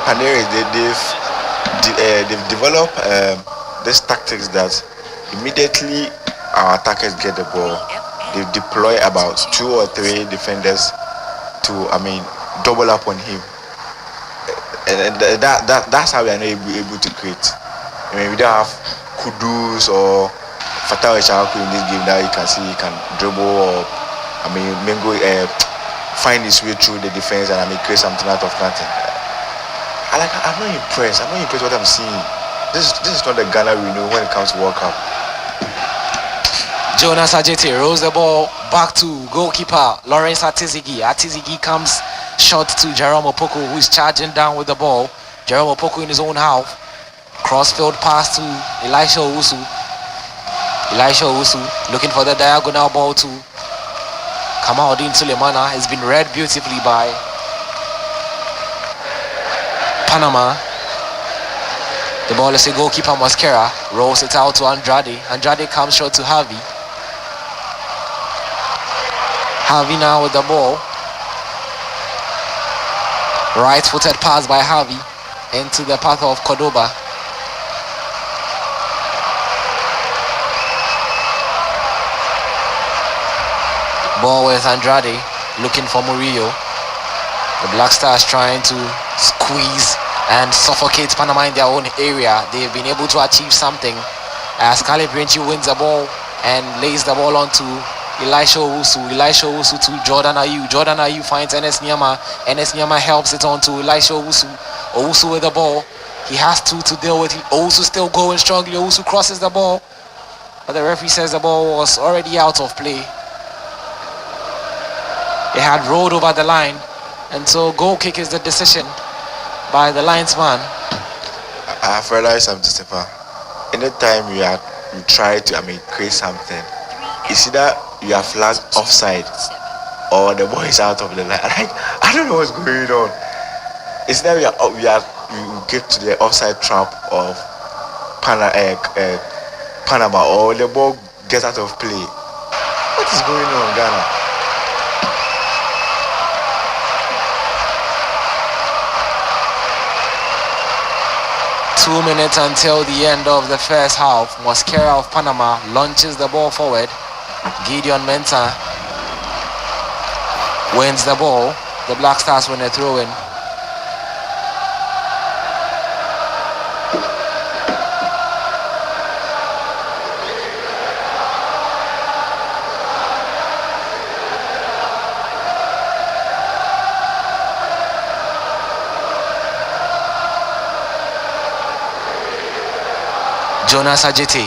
Panera, they've developed these tactics that immediately our attackers get the ball, they deploy about 2 or 3 defenders to, double up on him, and that's how we are not able to create. We don't have Kudus or Fatah Chaku in this game that you can see he can dribble or Mengo find his way through the defense and create something out of nothing. I'm not impressed. I'm not impressed with what I'm seeing. This is not the Ghana we know when it comes to World Cup. Jonas Ajete rolls the ball back to goalkeeper Lawrence Atizigi. Atizigi comes short to Jerome Opoku, who is charging down with the ball. Jerome Opoku in his own half. Crossfield pass to Elisha Owusu. Elisha Owusu looking for the diagonal ball to Kamaldeen Sulemana. Has been read beautifully by Panama. The ball is a goalkeeper Mosquera. Rolls it out to Andrade. Andrade comes short to Harvey. Harvey now with the ball. Right-footed pass by Harvey into the path of Cordoba. Ball with Andrade looking for Murillo. The Black Stars trying to squeeze and suffocate Panama in their own area. They've been able to achieve something as Caleb Renchi wins the ball and lays the ball onto Elisha Owusu. Elisha Owusu to Jordan Ayew. Jordan Ayew finds Enes Nyama. Enes Nyama helps it on to Elisha Owusu. Owusu with the ball. He has two to deal with. Owusu still going strongly. Owusu crosses the ball, but the referee says the ball was already out of play. It had rolled over the line, and so goal kick is the decision by the linesman. I have realized something, Stephen. Anytime you try to create something, it's either you are flagged offside or the ball is out of the line. I don't know what's going on. It's either you get to the offside trap of Panama or the ball gets out of play. What is going on, Ghana? Two minutes until the end of the first half. Mosquera of Panama launches the ball forward. Gideon Mensah wins the ball. The Black Stars win a throw-in. Jonas Ajete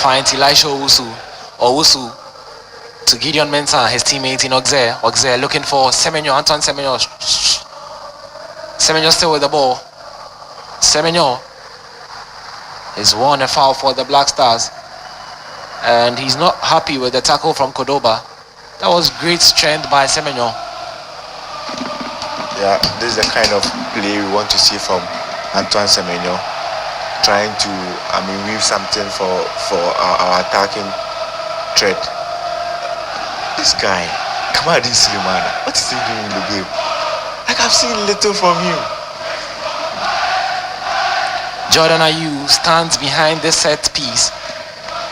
finds Elisha Owusu. Owusu to Gideon Mensah, his teammate in Auxerre. Auxerre looking for Semenyo. Antoine Semenyo. Semenyo still with the ball. Semenyo has won a foul for the Black Stars, and he's not happy with the tackle from Cordoba. That was great strength by Semenyo. Yeah, this is the kind of play we want to see from Antoine Semenyo, trying to weave something for our attacking threat. This guy, Kamaldeen Sulemana, what is he doing in the game? I've seen little from him. Jordan Ayew stands behind this set piece.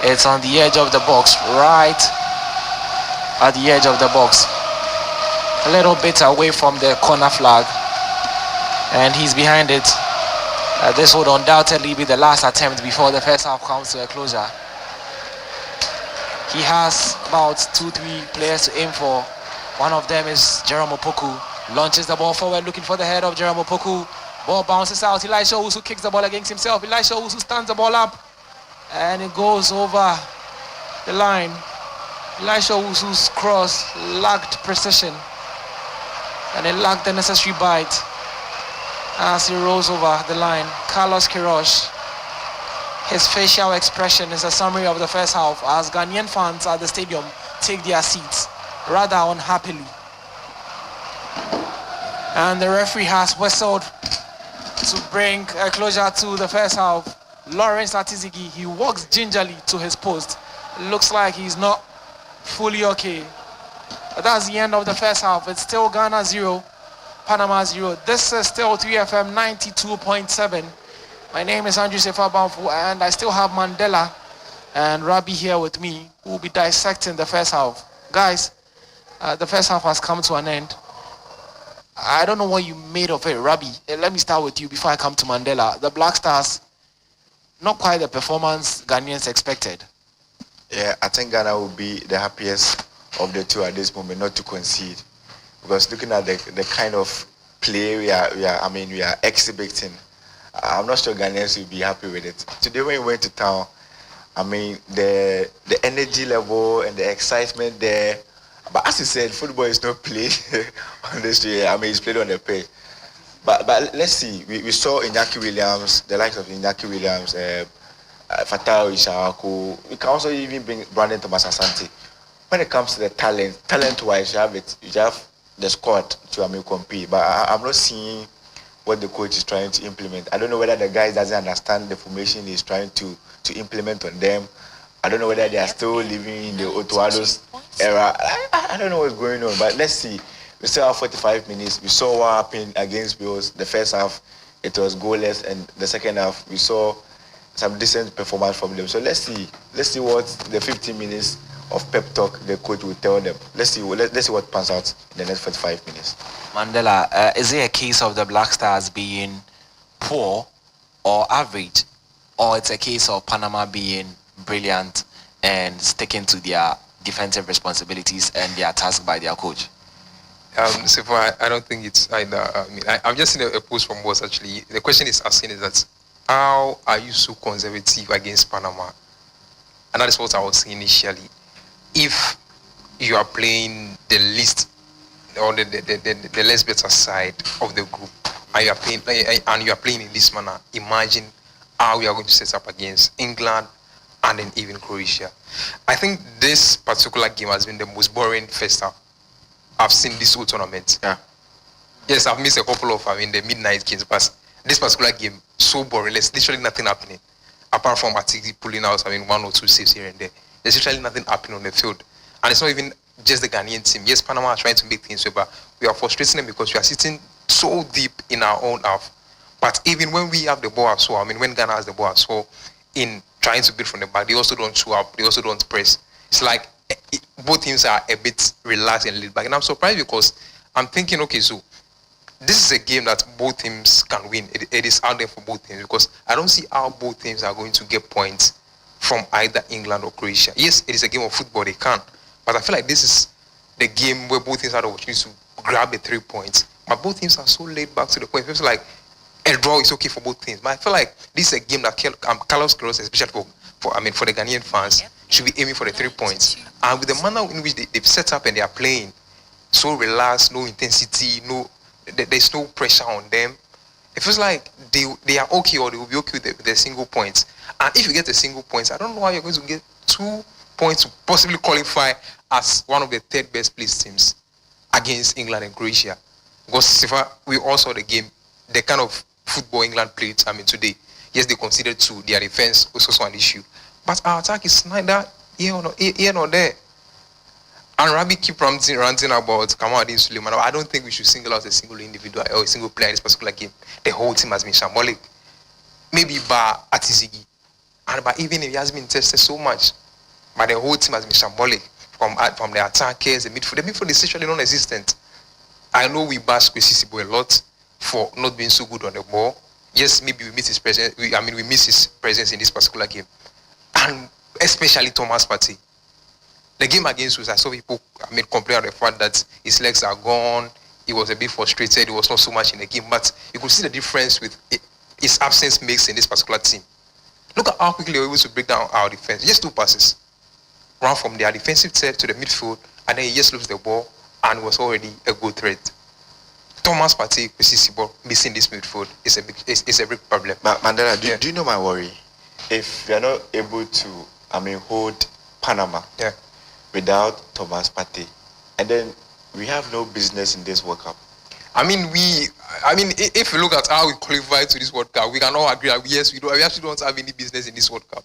It's on the edge of the box, right at the edge of the box, a little bit away from the corner flag, and he's behind it. This would undoubtedly be the last attempt before the first half comes to a closure. He has about 2-3 players to aim for. One of them is Jerome Opoku. Launches the ball forward, looking for the head of Jerome Opoku. Ball bounces out. Elisha Owusu kicks the ball against himself. Elisha Owusu stands the ball up. And it goes over the line. Elisha Owusu's cross lacked precision. And it lacked the necessary bite as he rolls over the line. Carlos Queiroz. His facial expression is a summary of the first half as Ghanaian fans at the stadium take their seats rather unhappily. And the referee has whistled to bring a closure to the first half. Lawrence Atizigi, he walks gingerly to his post. It looks like he's not fully okay. But that's the end of the first half. It's still Ghana 0, Panama 0. This is still 3FM 92.7. My name is Andrew Sefa Bamfu, and I still have Mandela and Rabi here with me, who will be dissecting the first half. Guys, the first half has come to an end. I don't know what you made of it, Rabi. Let me start with you before I come to Mandela. The Black Stars, not quite the performance Ghanaians expected. Yeah, I think Ghana will be the happiest of the two at this moment not to concede, because looking at the kind of play we are exhibiting, I'm not sure Ghanaians will be happy with it. Today when we went to town, I mean the energy level and the excitement there. But as you said, football is not played on the street. I mean, it's played on the pitch. But let's see. We saw Iñaki Williams, the likes of Iñaki Williams, Fatau Ishaku. We can also even bring Brandon Thomas Asante. When it comes to the talent-wise, you have the squad to compete. But I'm not seeing what the coach is trying to implement. I don't know whether the guys doesn't understand the formation he's trying to implement on them. I don't know whether they are still living in the Otuado's era. I don't know what's going on, but let's see. We still have 45 minutes. We saw what happened against Bills. The first half, it was goalless, and the second half, we saw some decent performance from them. So let's see. Let's see what the 15 minutes of pep talk the coach will tell them. Let's see what pans out in the next 45 minutes. Mandela, is it a case of the Black Stars being poor or average, or it's a case of Panama being brilliant and sticking to their defensive responsibilities and their task by their coach? So far, I don't think it's either. I'm just in a post from Boss actually. The question is asking is that how are you so conservative against Panama? And that is what I was saying initially. If you are playing the least or the less better side of the group, and you are playing in this manner, imagine how we are going to set up against England and then even Croatia. I think this particular game has been the most boring first half I've seen this whole tournament. Yeah. Yes, I've missed a couple of the midnight games, but this particular game, so boring. There's literally nothing happening. Apart from Atiki pulling out, one or two saves here and there. There's literally nothing happening on the field. And it's not even just the Ghanaian team. Yes, Panama are trying to make things better, but we are frustrating them because we are sitting so deep in our own half. But even when we have the ball as well, when Ghana has the ball as well, in trying to build from the back, they also don't show up, they also don't press. It's like both teams are a bit relaxed and laid back. And I'm surprised because I'm thinking, okay, so this is a game that both teams can win. It is out there for both teams because I don't see how both teams are going to get points from either England or Croatia. Yes, it is a game of football, they can. But I feel like this is the game where both teams have the opportunity to grab the 3 points. But both teams are so laid back to the point. It feels like a draw is okay for both teams. But I feel like this is a game that Carlos Queiroz, especially for the Ghanaian fans, should be aiming for the 3 points. And with the manner in which they've set up and they are playing, so relaxed, no intensity, there's no pressure on them. It feels like they are okay, or they will be okay with the single points. And if you get the single points, I don't know how you're going to get 2 points to possibly qualify as one of the third best placed teams against England and Croatia. Because we all saw the game, the kind of football England played today. Yes, they conceded 2. Their defense was also an issue. But our attack is neither here nor there. And Rabi keep ranting about Kamal Suleiman. I don't think we should single out a single individual or a single player in this particular game. The whole team has been shambolic. Maybe by Atizigi. But even if he has been tested so much, but the whole team has been shambolic. From the attackers, the midfield. The midfield is literally non-existent. I know we bash Kwesi Sibo a lot for not being so good on the ball. Yes, maybe we miss his presence. We miss his presence in this particular game. And especially Thomas Partey. The game against us, I saw people complain about the fact that his legs are gone. he was a bit frustrated. He was not so much in the game, but you could see the difference with his absence makes in this particular team. Look at how quickly they were able to break down our defense. Just 2 passes. Run from their defensive set to the midfield, and then he just loses the ball and was already a good threat. Thomas Partey, missing this midfield is a big problem. Mandela, do you know my worry? If you are not able to, hold Panama without Thomas Partey, and then we have no business in this World Cup. If you look at how we qualified to this World Cup, we can all agree that yes, we actually don't have any business in this World Cup.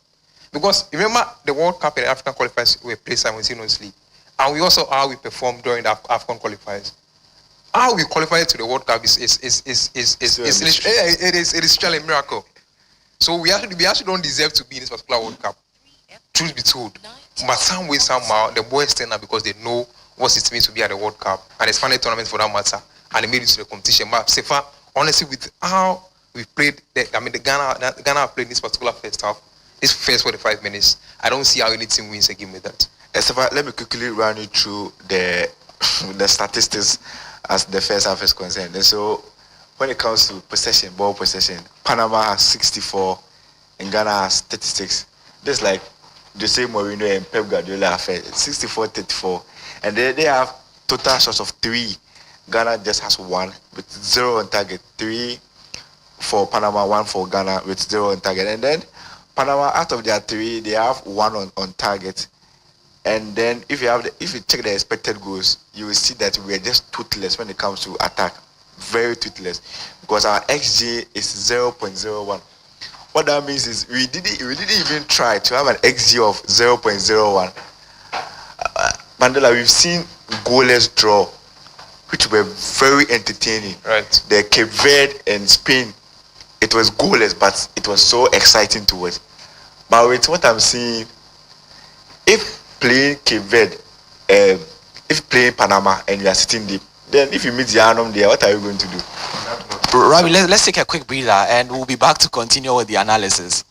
Because remember, the World Cup and the African qualifiers were played simultaneously, and we also how we performed during the African qualifiers. How we qualified to the World Cup is still a miracle. So we actually don't deserve to be in this particular World Cup. Truth be told, but some way somehow the boys stand up because they know what it means to be at the World Cup and it's final tournament for that matter, and they made it to the competition. But so far, honestly, with how we played, the Ghana played this particular first half, this first 45 minutes, I don't see how any team wins a game with that. Estefa, let me quickly run you through the statistics as the first half is concerned. And so, when it comes to ball possession, Panama has 64 and Ghana has 36. This is like the same Mourinho and Pep Guardiola affair, 64-34. And they have total shots of 3. Ghana just has 1 with 0 on target. 3 for Panama, 1 for Ghana with 0 on target. And then Panama, out of their 3, they have 1 on target. And then if you check the expected goals, you will see that we are just toothless when it comes to attack. Very toothless. Because our XG is 0.01. What that means is we didn't even try to have an XG of 0.01. Mandela, we've seen goalless draw, which were very entertaining. Right. The Cape Verde and Spain, it was goalless, but it was so exciting to watch. But with what I'm seeing, if playing Cape Verde, if playing Panama and you are sitting deep, then if you meet Yanum there, what are you going to do? Ravi, let's take a quick breather and we'll be back to continue with the analysis.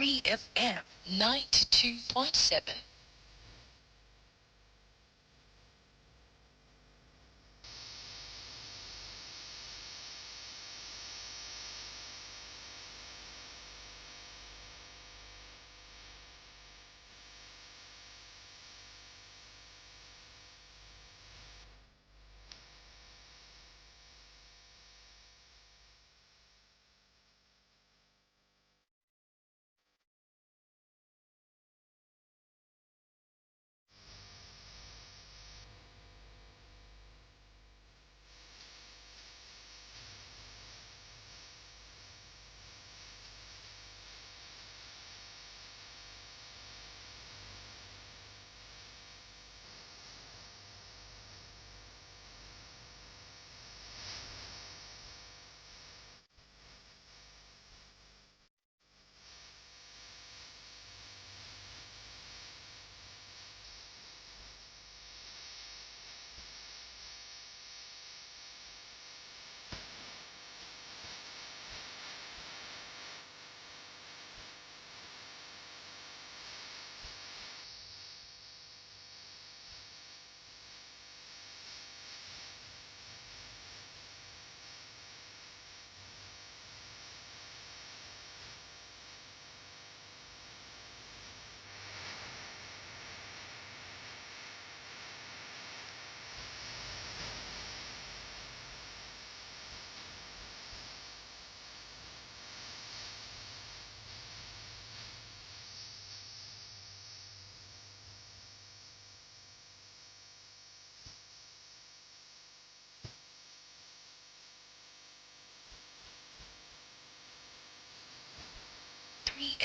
3 FM 92.7.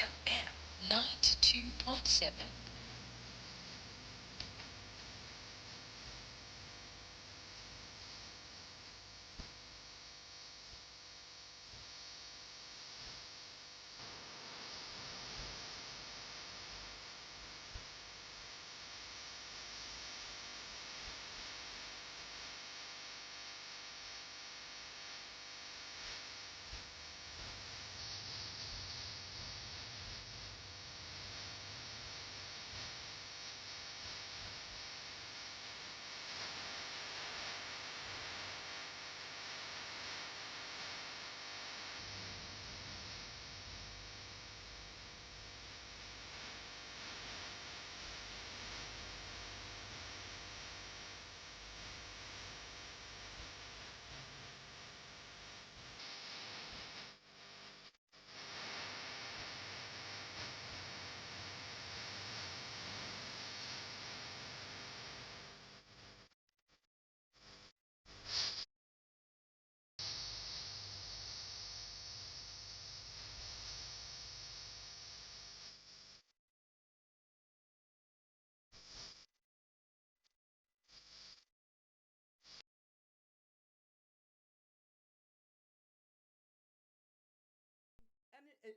FM 92.7.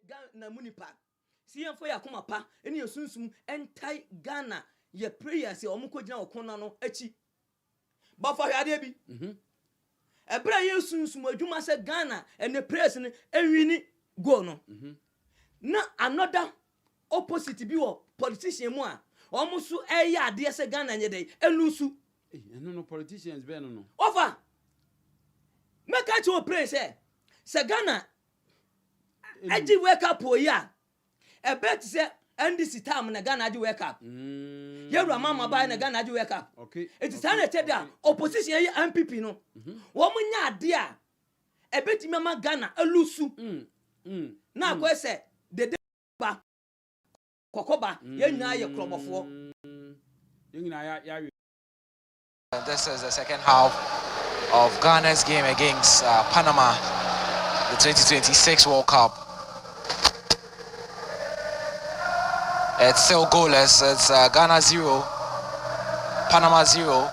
Ghana munipa siyan fo yakoma pa ene yesunsum entai Ghana ye prayers e omko gina okona no achi ba fa hwade bi ebra yesunsum adwuma se Ghana ene prayers ne enwini go no na another opposite bi wo politician mu a omusu eye ade se Ghana nyede enusu no politicians be no over make a to pray se Ghana Aji wake up oya. E bet say NDC time na Ghana aji wake up. Yewura mama ba na Ghana aji wake up. Okay. It is na teda opposition ye MPP no. Wo munya ade a e bet mama Ghana elusu. Na ko say de ba kokoba ye nyina ye kromofo. Ye nyina ya. This is the second half of Ghana's game against Panama, the 2026 World Cup. It's still goalless. It's Ghana 0, Panama 0.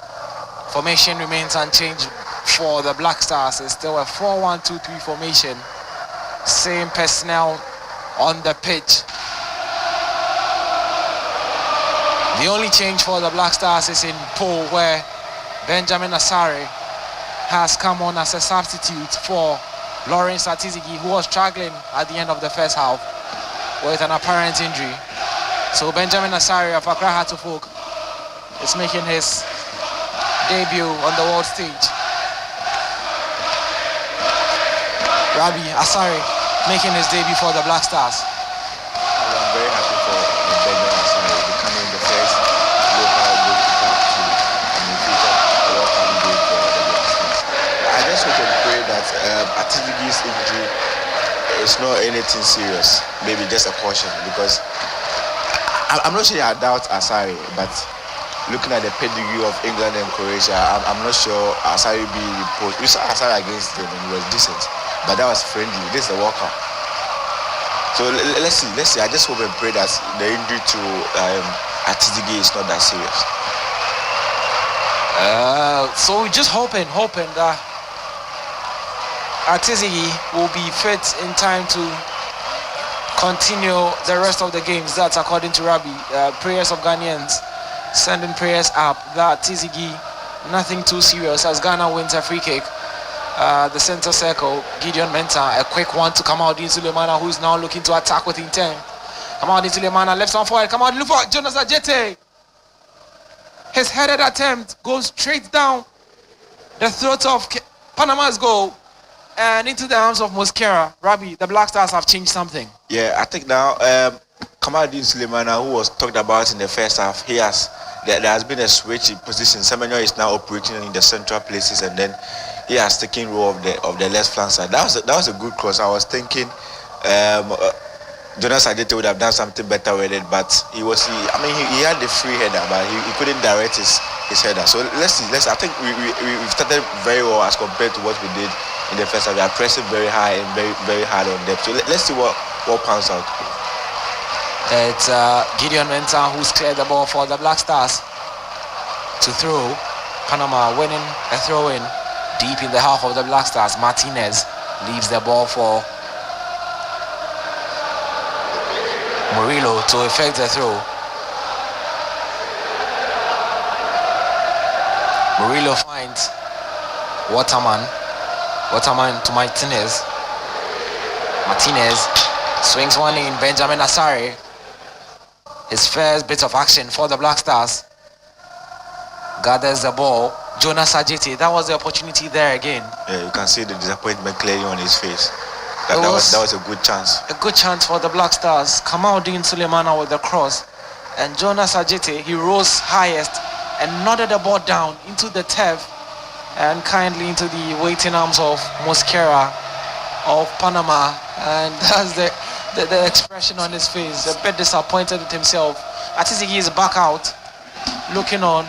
Formation remains unchanged for the Black Stars. It's still a 4-1-2-3 formation. Same personnel on the pitch. The only change for the Black Stars is in Pole, where Benjamin Asare has come on as a substitute for Lawrence Atizigi, who was struggling at the end of the first half. with an apparent injury. So Benjamin Asare of Accra Heart of Oak is making his debut on the world stage. Rabi Asare making his debut for the Black Stars. I'm very happy for Benjamin Asare becoming the first local goalkeeper to feature a World Cup goal for the Black Stars. I just hope and pray that Atizigi's injury is not anything serious, maybe just a caution, because I'm not sure I doubt Asare, but looking at the pedigree of England and Croatia, I'm not sure Asare be reposed. We saw Asare against them and he was decent, but that was friendly. This is the World Cup. So let's see. I just hope and pray that the injury to Atizigi is not that serious. So we're just hoping that Atizigi will be fit in time to continue the rest of the games. That's according to Rabi. Prayers of Ghanaians sending prayers up that Atizigi, nothing too serious as Ghana wins a free kick. The center circle, Gideon Mensah, a quick one to Kamaldeen Sulemana, who is now looking to attack with intent. Kamaldeen Sulemana, left on forward, come out, look for Jonas Ajete. His headed attempt goes straight down the throat of Panama's goal and into the arms of Mosquera. Rabi, the Black Stars have changed something. Yeah, I think now Kamaldeen Sulemana, who was talked about in the first half, there has been a switch in position. Semenyo is now operating in the central places, and then he has taken role of the left flank side. That was a good cross. I was thinking Jonas Ajete would have done something better with it, but he had the free header, but he couldn't direct his header. So let's see. I think we've started very well as compared to what we did in the first half. We are pressing very high and very, very hard on depth. So let's see what pans out. It's Gideon Mensah who's cleared the ball for the Black Stars to throw. Panama winning a throw-in deep in the half of the Black Stars. Martinez leaves the ball for Murillo to effect the throw. Murillo finds Waterman to Martinez. Martinez swings one in. Benjamin Asare, his first bit of action for the Black Stars, gathers the ball. Jonas Ajete, that was the opportunity there again. Yeah, you can see the disappointment clearly on his face. That was a good chance. A good chance for the Black Stars. Kamaldeen Sulemana with the cross, and Jonas Ajete, he rose highest and nodded the ball down into the turf and kindly into the waiting arms of Mosquera of Panama, and that's the expression on his face, a bit disappointed with himself. Atizigi is back out, looking on.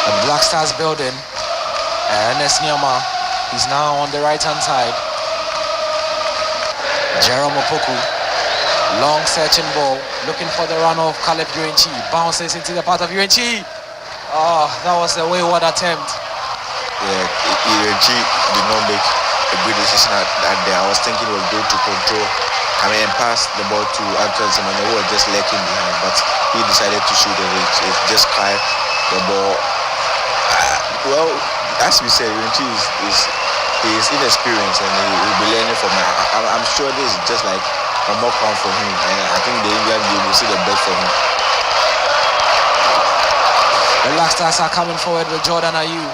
The Black Stars building. Ernest Nyama, he's now on the right hand side. Jerome Opoku, long searching ball, looking for the run of Caleb Urenchi, bounces into the path of Urenchi. Oh, that was a wayward attempt. Yeah, Urenchi did not make a good decision that day. I was thinking it was good to control, and pass the ball to Antoine Semenyo, who was just lurking behind, but he decided to shoot it just clear the ball. Well, as we said, Urenchi is inexperienced and he will be learning from it. I'm sure this is just like a mock round for him, and I think the England game will see the best from him. The Black Stars are coming forward with Jordan Ayew.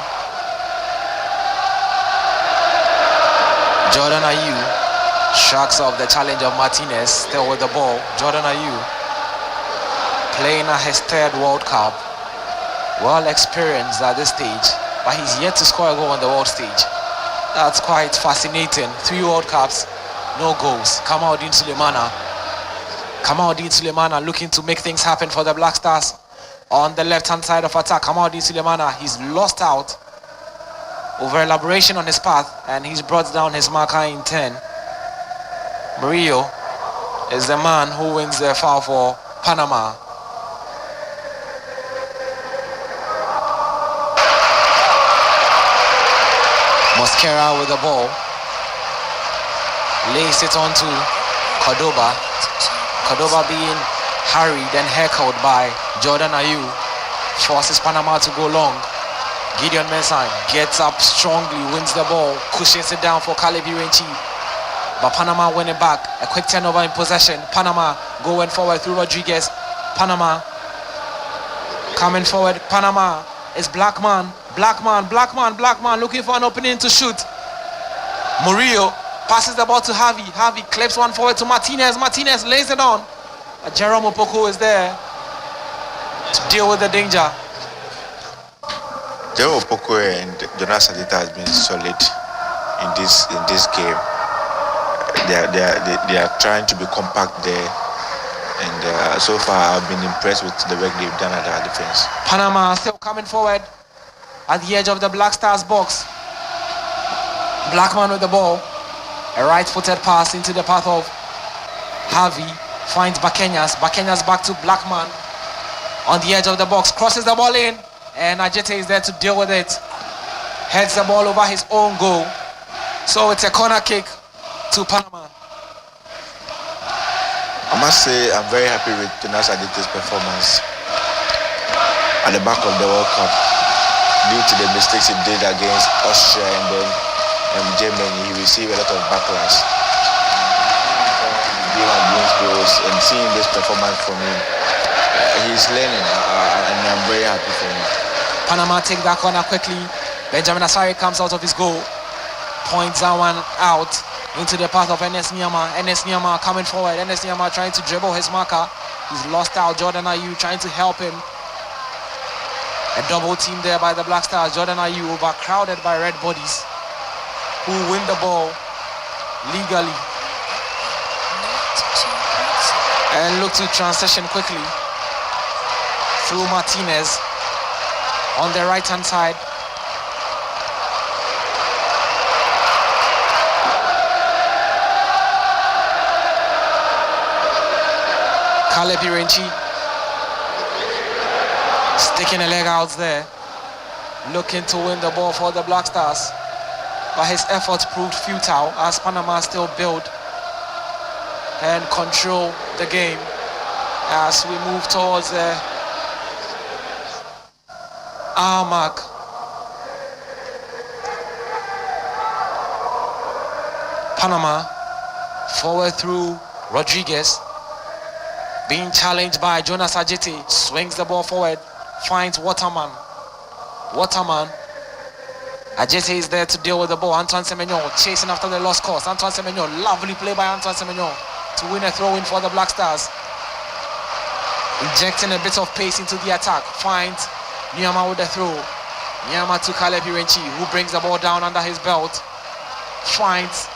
Jordan Ayew shrugs off the challenge of Martinez, still with the ball. Jordan Ayew playing at his third World Cup, well experienced at this stage, but he's yet to score a goal on the world stage. That's quite fascinating. 3 World Cups, no goals. Kamaldeen Sulemana looking to make things happen for the Black Stars on the left-hand side of attack. Kamaldeen Sulemana, he's lost out over elaboration on his path, and he's brought down his marker in 10. Murillo is the man who wins the foul for Panama. Mosquera with the ball, lays it on to Cordoba. Cordoba being harried and heckled by Jordan Ayew forces Panama to go long. Gideon Mensah gets up strongly, wins the ball, cushions it down for Caleb Irenchi. But Panama win it back. A quick turnover in possession. Panama going forward through Rodriguez. Panama coming forward. Panama is Blackman looking for an opening to shoot. Murillo passes the ball to Harvey. Harvey clips one forward to Martinez. Martinez lays it on. Jerome Opoku is there to deal with the danger. Jerome Opoku and Jonas Adita has been solid in this game. They are trying to be compact there, and so far I've been impressed with the work they've done at our defense. Panama still coming forward at the edge of the Black Stars box. Blackman with the ball. A right-footed pass into the path of Harvey. Finds Bakenyas. Bakenyas back to Blackman on the edge of the box. Crosses the ball in. And Ajete is there to deal with it. Heads the ball over his own goal. So it's a corner kick to Panama. I must say I'm very happy with Jonas Adite's performance at the back of the World Cup. Due to the mistakes he did against Austria and then Germany, he received a lot of backlash. Game against goals, and seeing this performance from him, he's learning, and I'm very happy for him. Panama take that corner quickly. Benjamin Asari comes out of his goal, points that one out into the path of Enes Nyama. Enes Nyama coming forward. Enes Nyama trying to dribble his marker. He's lost out. Jordan Ayew trying to help him. A double team there by the Black Stars. Jordan Ayew overcrowded by red bodies who win the ball legally. And look to transition quickly through Martinez on the right hand side. Caleb Irenchi sticking a leg out there, looking to win the ball for the Black Stars, but his efforts proved futile as Panama still build and control the game as we move towards the hour mark. Panama forward through Rodriguez, being challenged by Jonas Ajete, swings the ball forward, finds Waterman. Ajete is there to deal with the ball. Antoine Semenyo chasing after the lost course. Antoine Semenyo, lovely play by Antoine Semenyo to win a throw-in for the Black Stars. Injecting a bit of pace into the attack. Finds Nyama with the throw. Nyama to Caleb Irenchi, who brings the ball down under his belt. Finds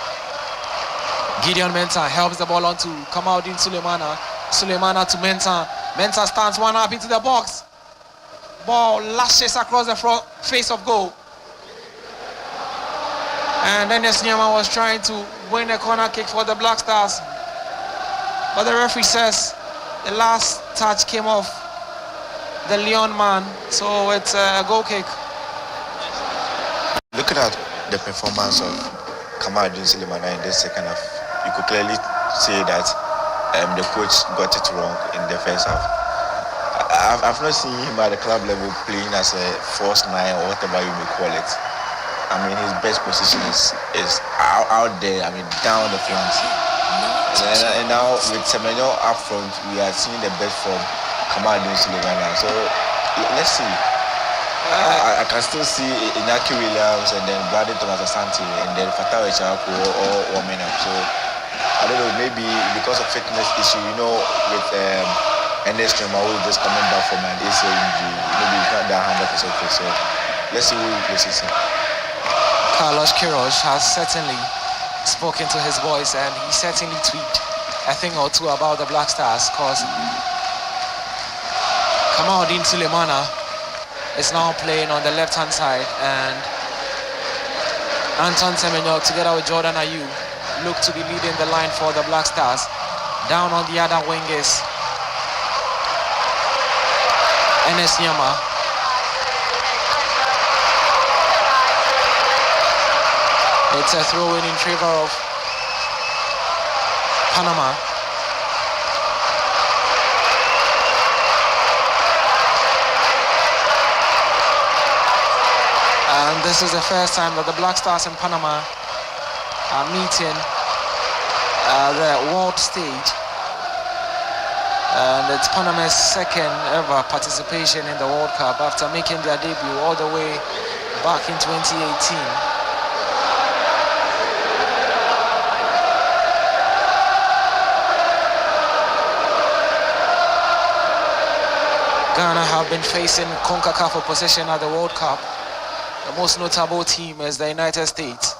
Gideon Mensah, helps the ball on to Kamaldeen Sulemana. Sulemana to Mensah. Mensah stands one up into the box. Ball lashes across the face of goal. And then Nyama was trying to win a corner kick for the Black Stars. But the referee says the last touch came off the Leon man. So it's a goal kick. Looking at the performance of Kamaldeen Sulemana in this second half, you could clearly see that the coach got it wrong in the first half. I've not seen him at the club level playing as a false nine or whatever you may call it. I mean, his best position is out there, I mean, down the front. And now with Semenyo up front, we are seeing the best from Kamaldeen Sulemana. So let's see. I can still see Inaki Williams and then Brady Thomas Asante and then Fatawu Echaku or warming up. So I don't know, maybe because of fitness issue, you know, with Enes Nyama who is just coming back from an ACL injury, maybe he's not that 100% fit. So let's see who replaces him. Carlos Queiroz has certainly spoken to his boys, and he certainly tweeted a thing or two about the Black Stars, because Kamaldeen Sulemana is now playing on the left hand side, and Antoine Semenyo together with Jordan Ayew look to be leading the line for the Black Stars. Down on the other wing is Enes Nyama. It's a throw-in in favor of Panama. this is the first time that the Black Stars and Panama are meeting the world stage. And it's Panama's second ever participation in the World Cup after making their debut all the way back in 2018. Ghana have been facing CONCACAF opposition at the World Cup. The most notable team is the United States.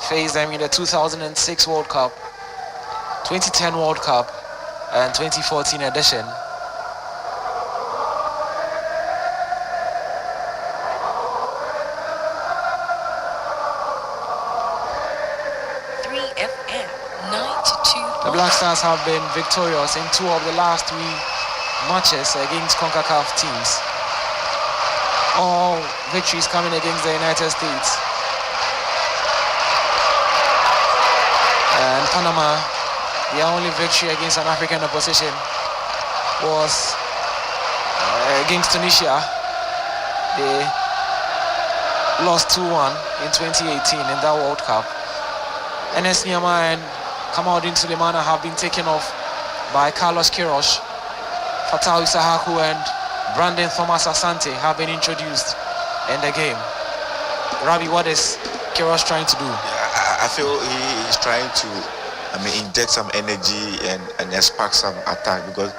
Faced them in the 2006 World Cup, 2010 World Cup, and 2014 edition. The Black Stars have been victorious in 2 of the last 3 matches against CONCACAF teams. All victories coming against the United States. And Panama, their only victory against an African opposition was against Tunisia. They lost 2-1 in 2018 in that World Cup. NS Niamey and Kamaldeen Sulemana have been taken off by Carlos Queiroz. Fatal Isahaku and Brandon Thomas Asante have been introduced in the game. Rabi, what is Queiroz trying to do? I feel he is trying to, inject some energy and spark some attack, because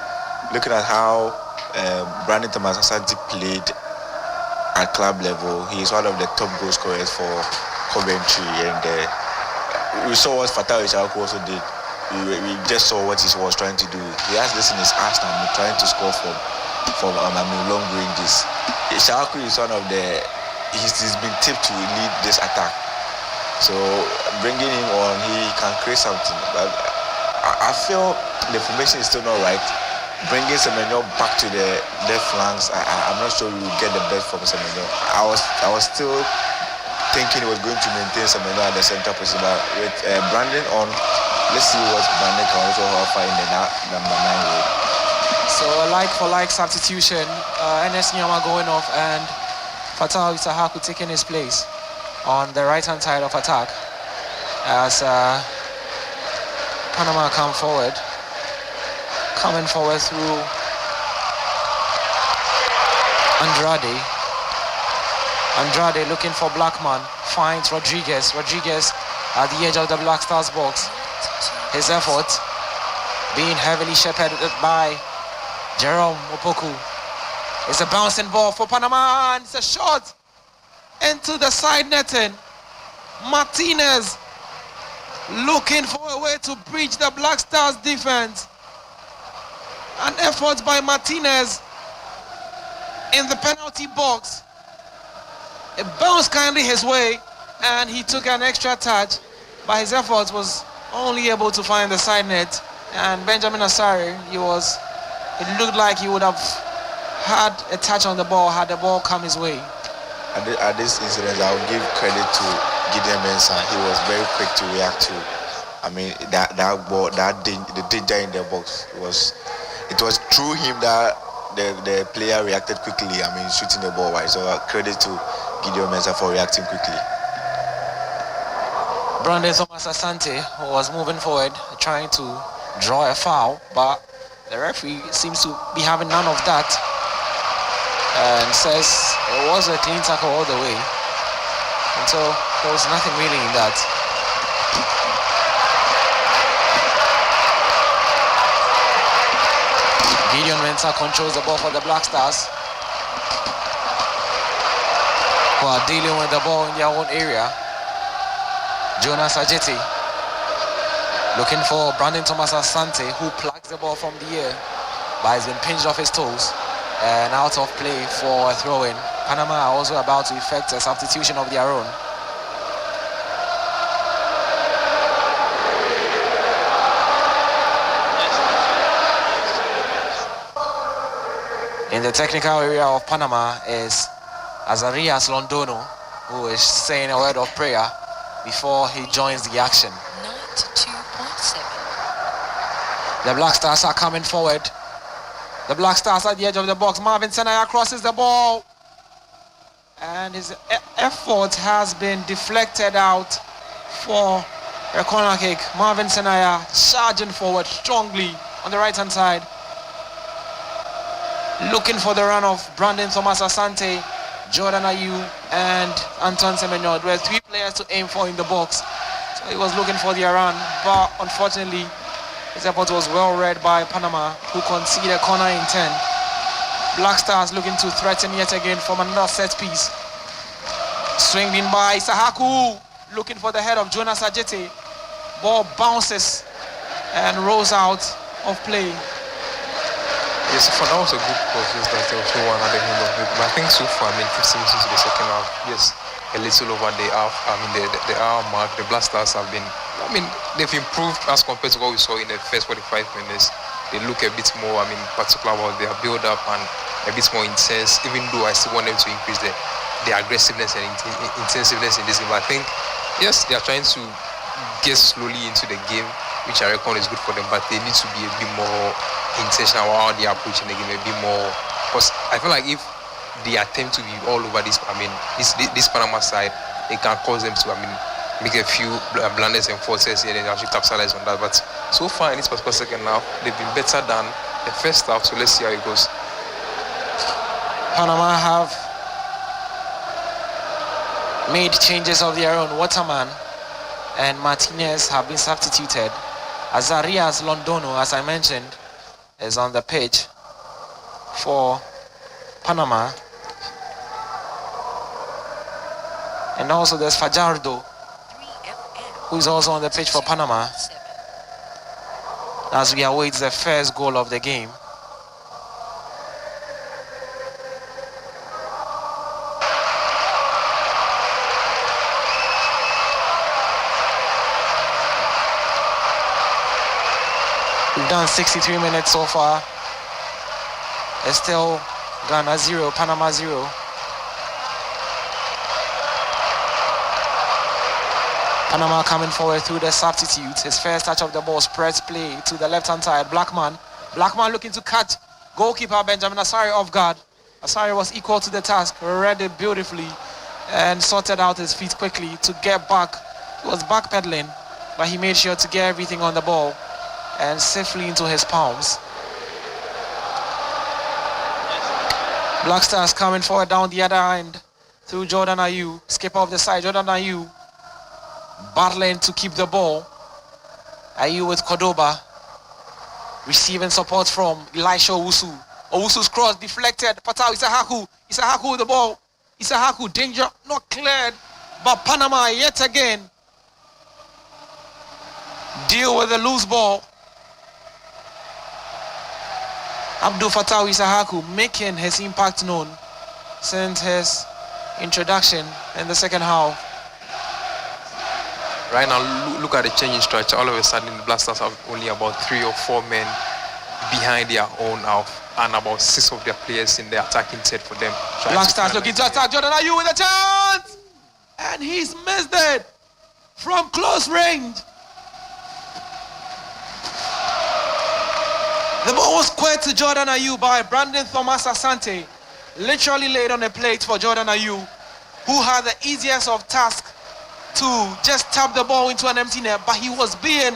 looking at how Brandon Thomas Asante played at club level, he is one of the top goal scorers for Commentary, and we saw what Fatal Isahaku also did. We just saw what he was trying to do. He has this in his arsenal, trying to score from long ranges. Isahaku is one of the, he's been tipped to lead this attack. So bringing him on, he can create something. But I feel the formation is still not right. Bringing Semenyo back to the left flanks, I'm not sure we will get the best from Semenyo. I was still thinking he was going to maintain Semenyo at the center position, but with Brandon on, let's see what Brandon can also offer in the number 9 role. So a like-for-like substitution, NS Niamey going off and Fatal Isahaku taking his place on the right-hand side of attack as Panama come forward. Coming forward through Andrade. Andrade looking for Blackman, finds Rodriguez. Rodriguez at the edge of the Black Stars box. His effort being heavily shepherded by Jerome Opoku. It's a bouncing ball for Panama, and it's a shot into the side netting. Martinez looking for a way to breach the Black Stars defense. An effort by Martinez in the penalty box. It bounced kindly his way, and he took an extra touch, but his effort was only able to find the side net. And Benjamin Asare, it looked like he would have had a touch on the ball had the ball come his way. At this incident, I will give credit to Gideon Mensah. He was very quick to react to. That ball, the danger in the box it was through him that the player reacted quickly. Shooting the ball wide. So credit to Gideon Mensah for reacting quickly. Brandon Thomas Asante was moving forward, trying to draw a foul, but the referee seems to be having none of that and says it was a clean tackle all the way. And so there was nothing really in that. Gideon Mensah controls the ball for the Black Stars, who are dealing with the ball in their own area. Jonas Ajeti looking for Brandon Thomas Asante, who plucks the ball from the air, but has been pinched off his toes and out of play for a throw-in. Panama are also about to effect a substitution of their own. In the technical area of Panama is Azarias Londono, who is saying a word of prayer before he joins the action. 92.7. The Black Stars are coming forward. The Black Stars at the edge of the box. Marvin Senaya crosses the ball. And his effort has been deflected out for a corner kick. Marvin Senaya charging forward strongly on the right-hand side. Looking for the run of Brandon Thomas Asante, Jordan Ayew, and Anton Semenyo. There were 3 players to aim for in the box. So he was looking for the run, but unfortunately, his effort was well read by Panama, who conceded a corner in 10. Black Stars looking to threaten yet again from another set piece. Swinged in by Sahaku, looking for the head of Jonas Ajete. Ball bounces and rolls out of play. Yes, so far that was a good call. Just that there was no one at the end of it. But I think so far, 15 minutes into the second half, yes, a little over the half. The hour mark. The Black Stars have been. They've improved as compared to what we saw in the first 45 minutes. They look a bit more, particular about their build-up and a bit more intense, even though I still want them to increase the aggressiveness and intensiveness in this game. But I think, yes, they are trying to get slowly into the game, which I reckon is good for them, but they need to be a bit more intentional how they are approaching the game, a bit more, because I feel like if they attempt to be all over this Panama side, it can cause them to, make a few blunders and forces here and actually capitalize on that. But so far in this particular second half, they've been better than the first half, so let's see how it goes. Panama have made changes of their own. Waterman and Martinez have been substituted. Azarias Londono, as I mentioned, is on the pitch for Panama. And also there's Fajardo, who's also on the pitch for Panama, as we await the first goal of the game. We've done 63 minutes so far. It's still Ghana 0, Panama 0. Panama coming forward through the substitute. His first touch of the ball, spreads play to the left-hand side. Blackman looking to catch goalkeeper Benjamin Asari off guard. Asari was equal to the task, read it beautifully, and sorted out his feet quickly to get back. He was backpedaling, but he made sure to get everything on the ball and safely into his palms. Black Stars coming forward down the other end through Jordan Ayew. Skipper of the side, Jordan Ayew battling to keep the ball. Ayew with Cordoba, receiving support from Elisha Owusu. Owusu's cross deflected. Patau Isahaku with the ball. Isahaku, danger, not cleared. But Panama yet again deal with the loose ball. Abdul Fattah Isahaku making his impact known since his introduction in the second half. Right now, look at the change in structure. All of a sudden, the Black Stars have only about 3 or 4 men behind their own half, and about 6 of their players in the attacking set for them. Black Stars looking to attack. Jordan Ayew with a chance, and he's missed it from close range. The ball was squared to Jordan Ayew by Brandon Thomas Asante. Literally laid on a plate for Jordan Ayew, who had the easiest of tasks to just tap the ball into an empty net, but he was being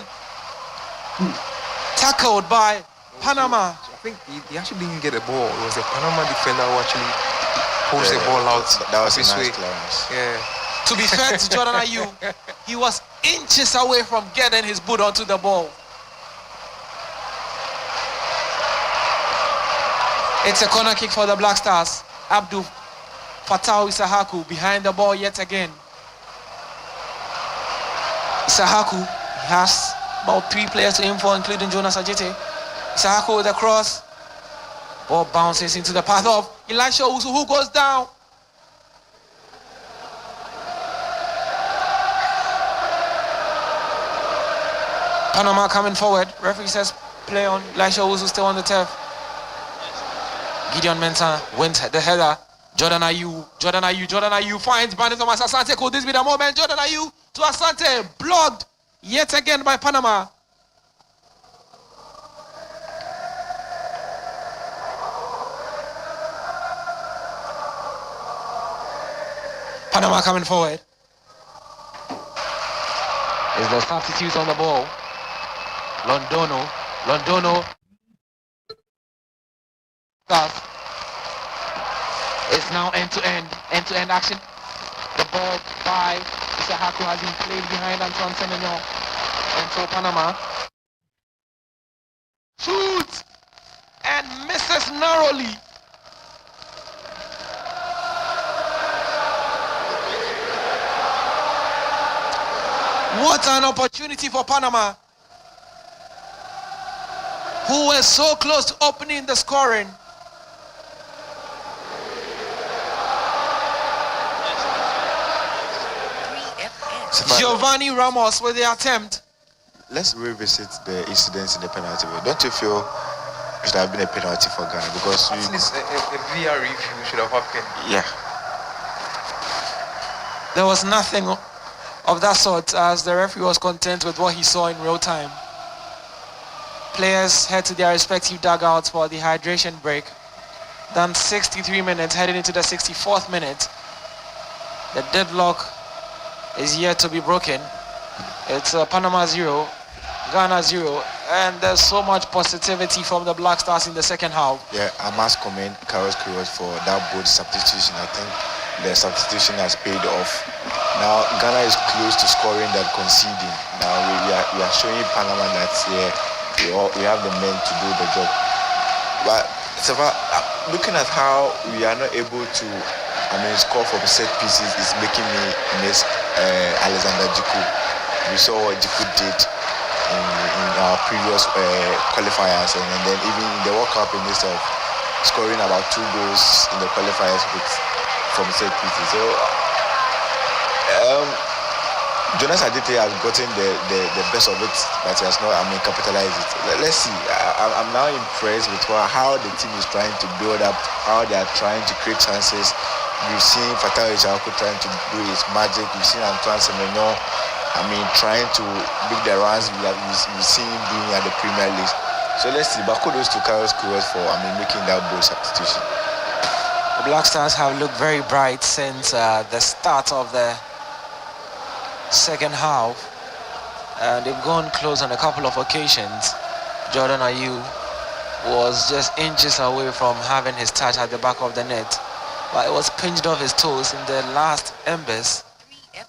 tackled by Panama. I think he actually didn't get the ball. It was the Panama defender who actually pushed the ball out. That was a nice clearance. Yeah. To be fair to Jordan Ayew, he was inches away from getting his boot onto the ball. It's a corner kick for the Black Stars. Abdul Fattah Isahaku behind the ball yet again. Isahaku has about 3 players to aim for, including Jonas Ajete. Isahaku with a cross. Ball bounces into the path of Elisha Owusu, who goes down. Panama coming forward. Referee says play on. Elisha Owusu still on the turf. Gideon Mensah wins the header. Jordan Ayew finds Brandon Thomas Asante. Could this be the moment? Jordan Ayew to Asante, blocked yet again by Panama. Panama coming forward. Is the substitute on the ball? Londono. It's now end-to-end action. The ball by Isahaku has been played behind Antoine Semenyo. And so Panama shoots and misses narrowly. What an opportunity for Panama, who were so close to opening the scoring. Giovanni Ramos with the attempt. Let's revisit the incidents in the penalty area. Don't you feel it should have been a penalty for Ghana? Because at least a VR review should have happened. Yeah. There was nothing of that sort, as the referee was content with what he saw in real time. Players head to their respective dugouts for the hydration break. Then 63 minutes, heading into the 64th minute. The deadlock is yet to be broken. It's Panama 0, Ghana 0, and there's so much positivity from the Black Stars in the second half. Yeah, I must commend Carlos Queiroz for that bold substitution. I think the substitution has paid off. Now Ghana is close to scoring than conceding. Now we are showing Panama that we have the men to do the job. But so far, looking at how we are not able to score from set pieces is making me miss Alexander Djiku. We saw what Djiku did in our previous qualifiers, and then even in the World Cup, in this of scoring about 2 goals in the qualifiers from set pieces. So Jonas Adite has gotten the best of it, but he has not capitalized it. Let's see. I'm now impressed with how the team is trying to build up, how they are trying to create chances. We've seen Fatawu Ishaku trying to do his magic. We've seen Antoine Semenyo, trying to make the runs we've seen him doing at the Premier League. So let's see. But kudos to Carlos Queiroz for making that bold substitution. The Black Stars have looked very bright since the start of the second half, and they've gone close on a couple of occasions. Jordan Ayew was just inches away from having his touch at the back of the net, but it was pinched off his toes in the last embers. 3FM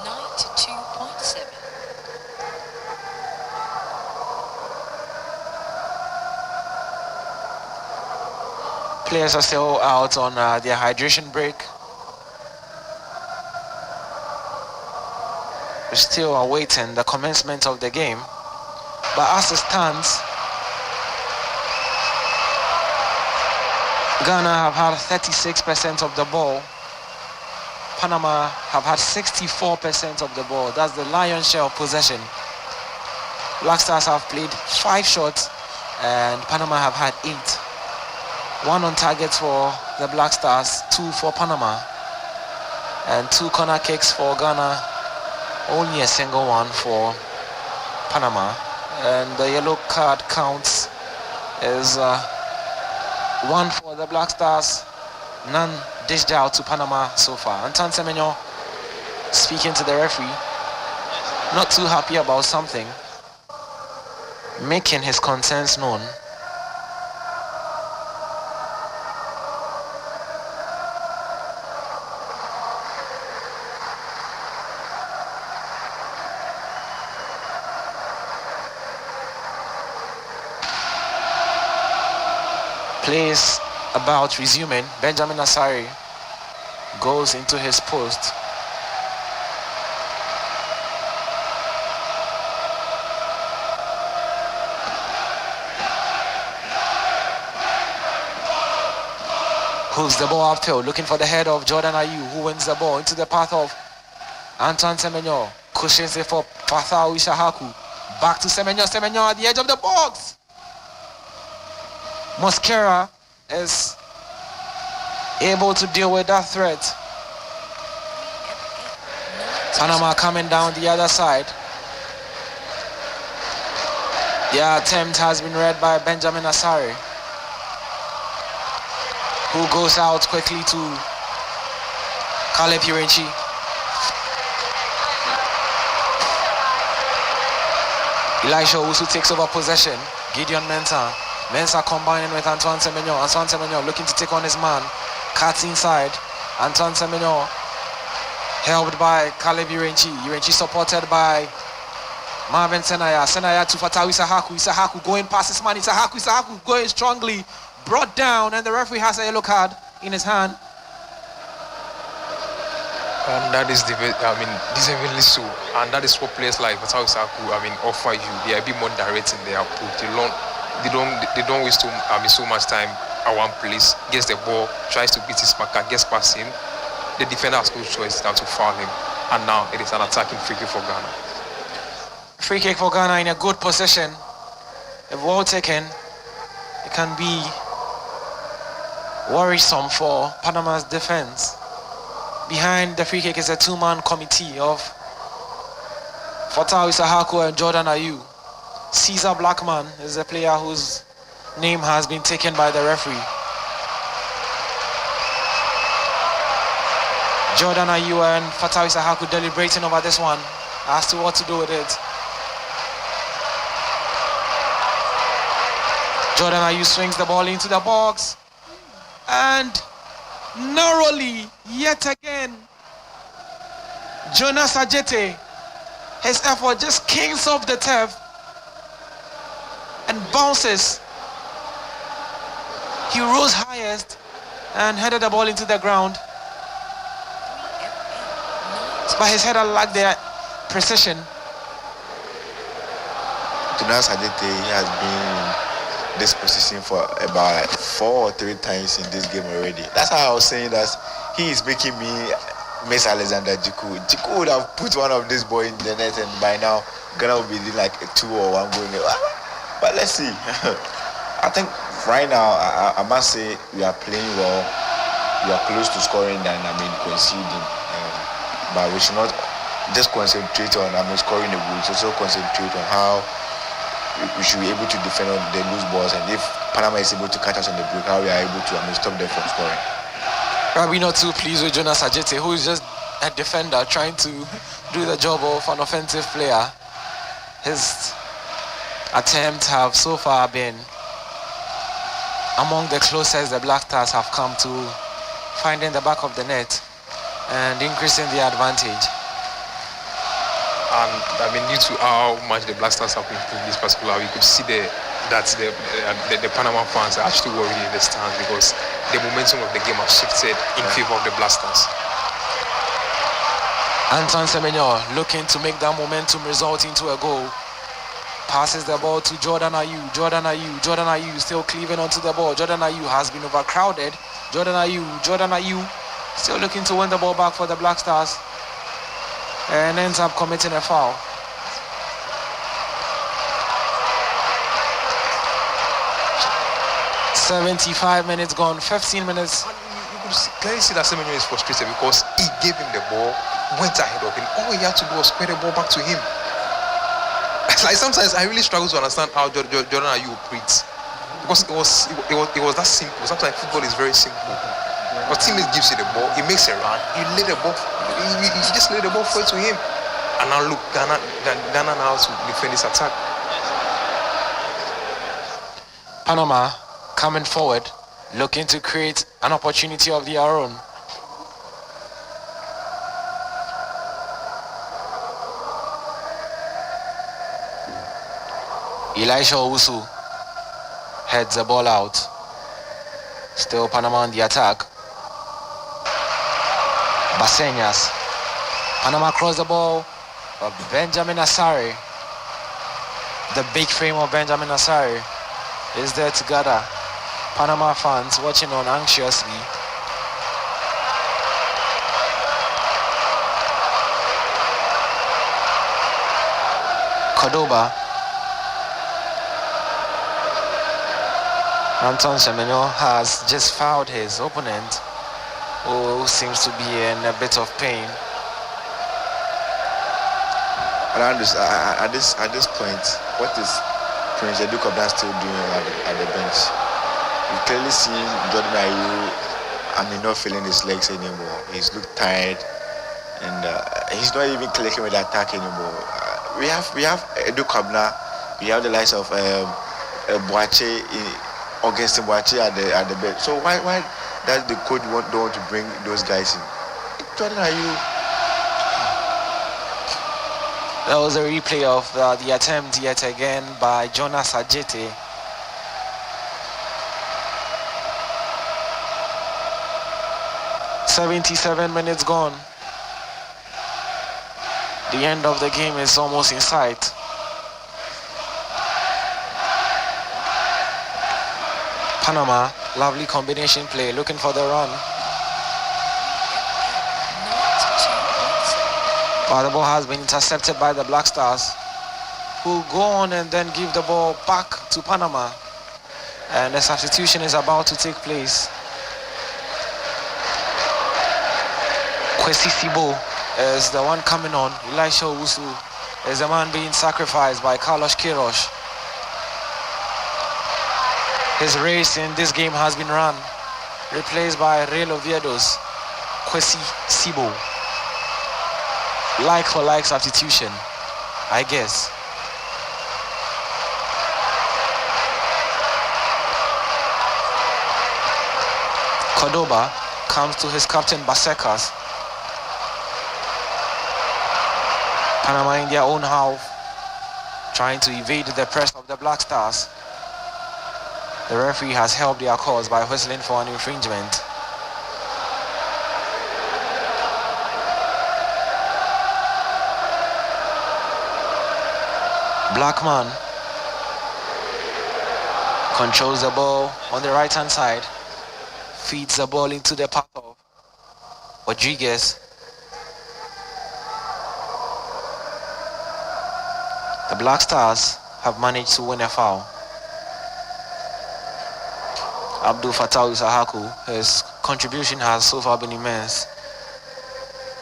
92.7. Players are still out on their hydration break. We're still awaiting the commencement of the game, but as it stands, Ghana have had 36% of the ball. Panama have had 64% of the ball. That's the lion's share of possession. Black Stars have played 5 shots and Panama have had 8. 1 on target for the Black Stars, 2 for Panama, and 2 corner kicks for Ghana. Only a single one for Panama, and the yellow card counts is 1 for the Black Stars, none dished out to Panama so far. Antoine Semenyo speaking to the referee, not too happy about something, making his concerns known. Plays about resuming. Benjamin Asari goes into his post. Hooks the ball upfield, looking for the head of Jordan Ayew, who wins the ball into the path of Antoine Semenyo. Cushions it for Fatawu Ishaku. Back to Semenyo. Semenyo at the edge of the box. Mosquera is able to deal with that threat. Panama coming down the other side. The attempt has been read by Benjamin Asari, who goes out quickly to Caleb Urenchi. Elisha Owusu takes over possession. Gideon Mensah. Mensah combining with Antoine Semenyo. Antoine Semenyo looking to take on his man. Cuts inside. Antoine Semenyo helped by Caleb Urenchi. Urenchi supported by Marvin Senaya. Senaya to Fatawi Sahaku. Isahaku going past his man. Isahaku going strongly. Brought down, and the referee has a yellow card in his hand. And that is deservedly so. And that is what players like Fatawi Sahaku, offer you. They are a bit more direct in their approach. They don't waste so much time at one place. Gets the ball, tries to beat his marker, gets past him. The defender has no choice now to foul him. And now it is an attacking free kick for Ghana. Free kick for Ghana in a good position. If well taken, it can be worrisome for Panama's defense. Behind the free kick is a two-man committee of Fatawi Sahaku and Jordan Ayew. Caesar Blackman is the player whose name has been taken by the referee. Jordan Ayew and Fatawi Sahaku deliberating over this one as to what to do with it. Jordan Ayew swings the ball into the box and narrowly yet again Jonas Ajete, his effort just kings off the turf and bounces. He rose highest and headed the ball into the ground, but his header lacked the precision. Jonas Ajete has been in this position for about 4 or 3 times in this game already. That's how I was saying that he is making me miss Alexander Jiku. Jiku would have put one of these boys in the net, and by now Ghana will be in like a 2 or 1 goal. But let's see. I think right now I must say we are playing well. We are close to scoring than conceding. But we should not just concentrate on scoring the goals. Also concentrate on how we should be able to defend on the loose balls, and if Panama is able to catch us on the break, how we are able to stop them from scoring. Are we not too pleased with Jonas Ajete, who is just a defender trying to do the job of an offensive player? His attempts have so far been among the closest the Black Stars have come to finding the back of the net and increasing the advantage. And due to how much the Black Stars have improved this particular, we could see that the Panama fans are actually worried in the stands because the momentum of the game has shifted in favor of the Black Stars. Antoine Semenyo looking to make that momentum result into a goal. Passes the ball to Jordan Ayew. Jordan Ayew still cleaving onto the ball. Jordan Ayew has been overcrowded. Jordan Ayew still looking to win the ball back for the Black Stars, and ends up committing a foul. "75 minutes gone, 15 minutes. You could clearly see that Semenyo is frustrated because he gave him the ball, went ahead of him. All he had to do was square the ball back to him. Like sometimes I really struggle to understand how Jordan Ayew operates, because it was that simple. Sometimes football is very simple. Your teammate gives you the ball, he makes a run, you lay the ball, you just lay the ball forward to him. And now look, Ghana now to defend this attack. Panama coming forward, looking to create an opportunity of their own. Elisha Owusu heads the ball out. Still Panama on the attack. Baseñas. Panama cross the ball. But Benjamin Asare, the big frame of Benjamin Asare, is there to gather Panama fans watching on anxiously. Cordoba. Antoine Semenyo has just fouled his opponent, who seems to be in a bit of pain. At this point, what is Prince Edukobdan still doing at the bench? You clearly see Jordan Ayew not feeling his legs anymore. He's looked tired, and he's not even clicking with the attack anymore. We have Edu Kabna, we have the likes of Boache, Augustin Boache at the bench. So why does the coach don't want to bring those guys in? Jordan, are you? That was a replay of the attempt yet again by Jonas Ajete. "77 minutes gone. The end of the game is almost in sight. Panama, lovely combination play, looking for the run. But the ball has been intercepted by the Black Stars, who go on and then give the ball back to Panama. And the substitution is about to take place. Kwesi Sibo is the one coming on. Elisha Owusu is the man being sacrificed by Carlos Queiroz. His race in this game has been run, replaced by Real Oviedo's Kwesi Sibo. Like for like substitution, I guess. Cordoba comes to his captain Basekas. Panama in their own half, trying to evade the press of the Black Stars. The referee has helped their cause by whistling for an infringement. Blackman controls the ball on the right hand side, feeds the ball into the path of Rodriguez. The Black Stars have managed to win a foul. Abdul Fattah Isahaku, his contribution has so far been immense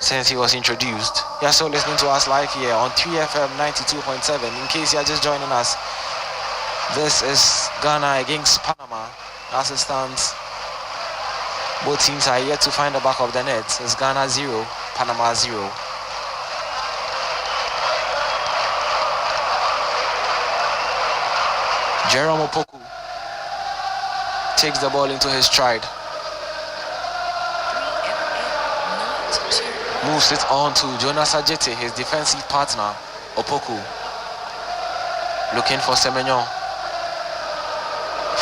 since he was introduced. You're still listening to us live here on 3FM 92.7. In case you're just joining us, this is Ghana against Panama. As it stands, both teams are yet to find the back of the net. It's Ghana 0, Panama 0. Jerome Opoku takes the ball into his stride. Moves it on to Jonas Ajete, his defensive partner, Opoku. Looking for Semenyo.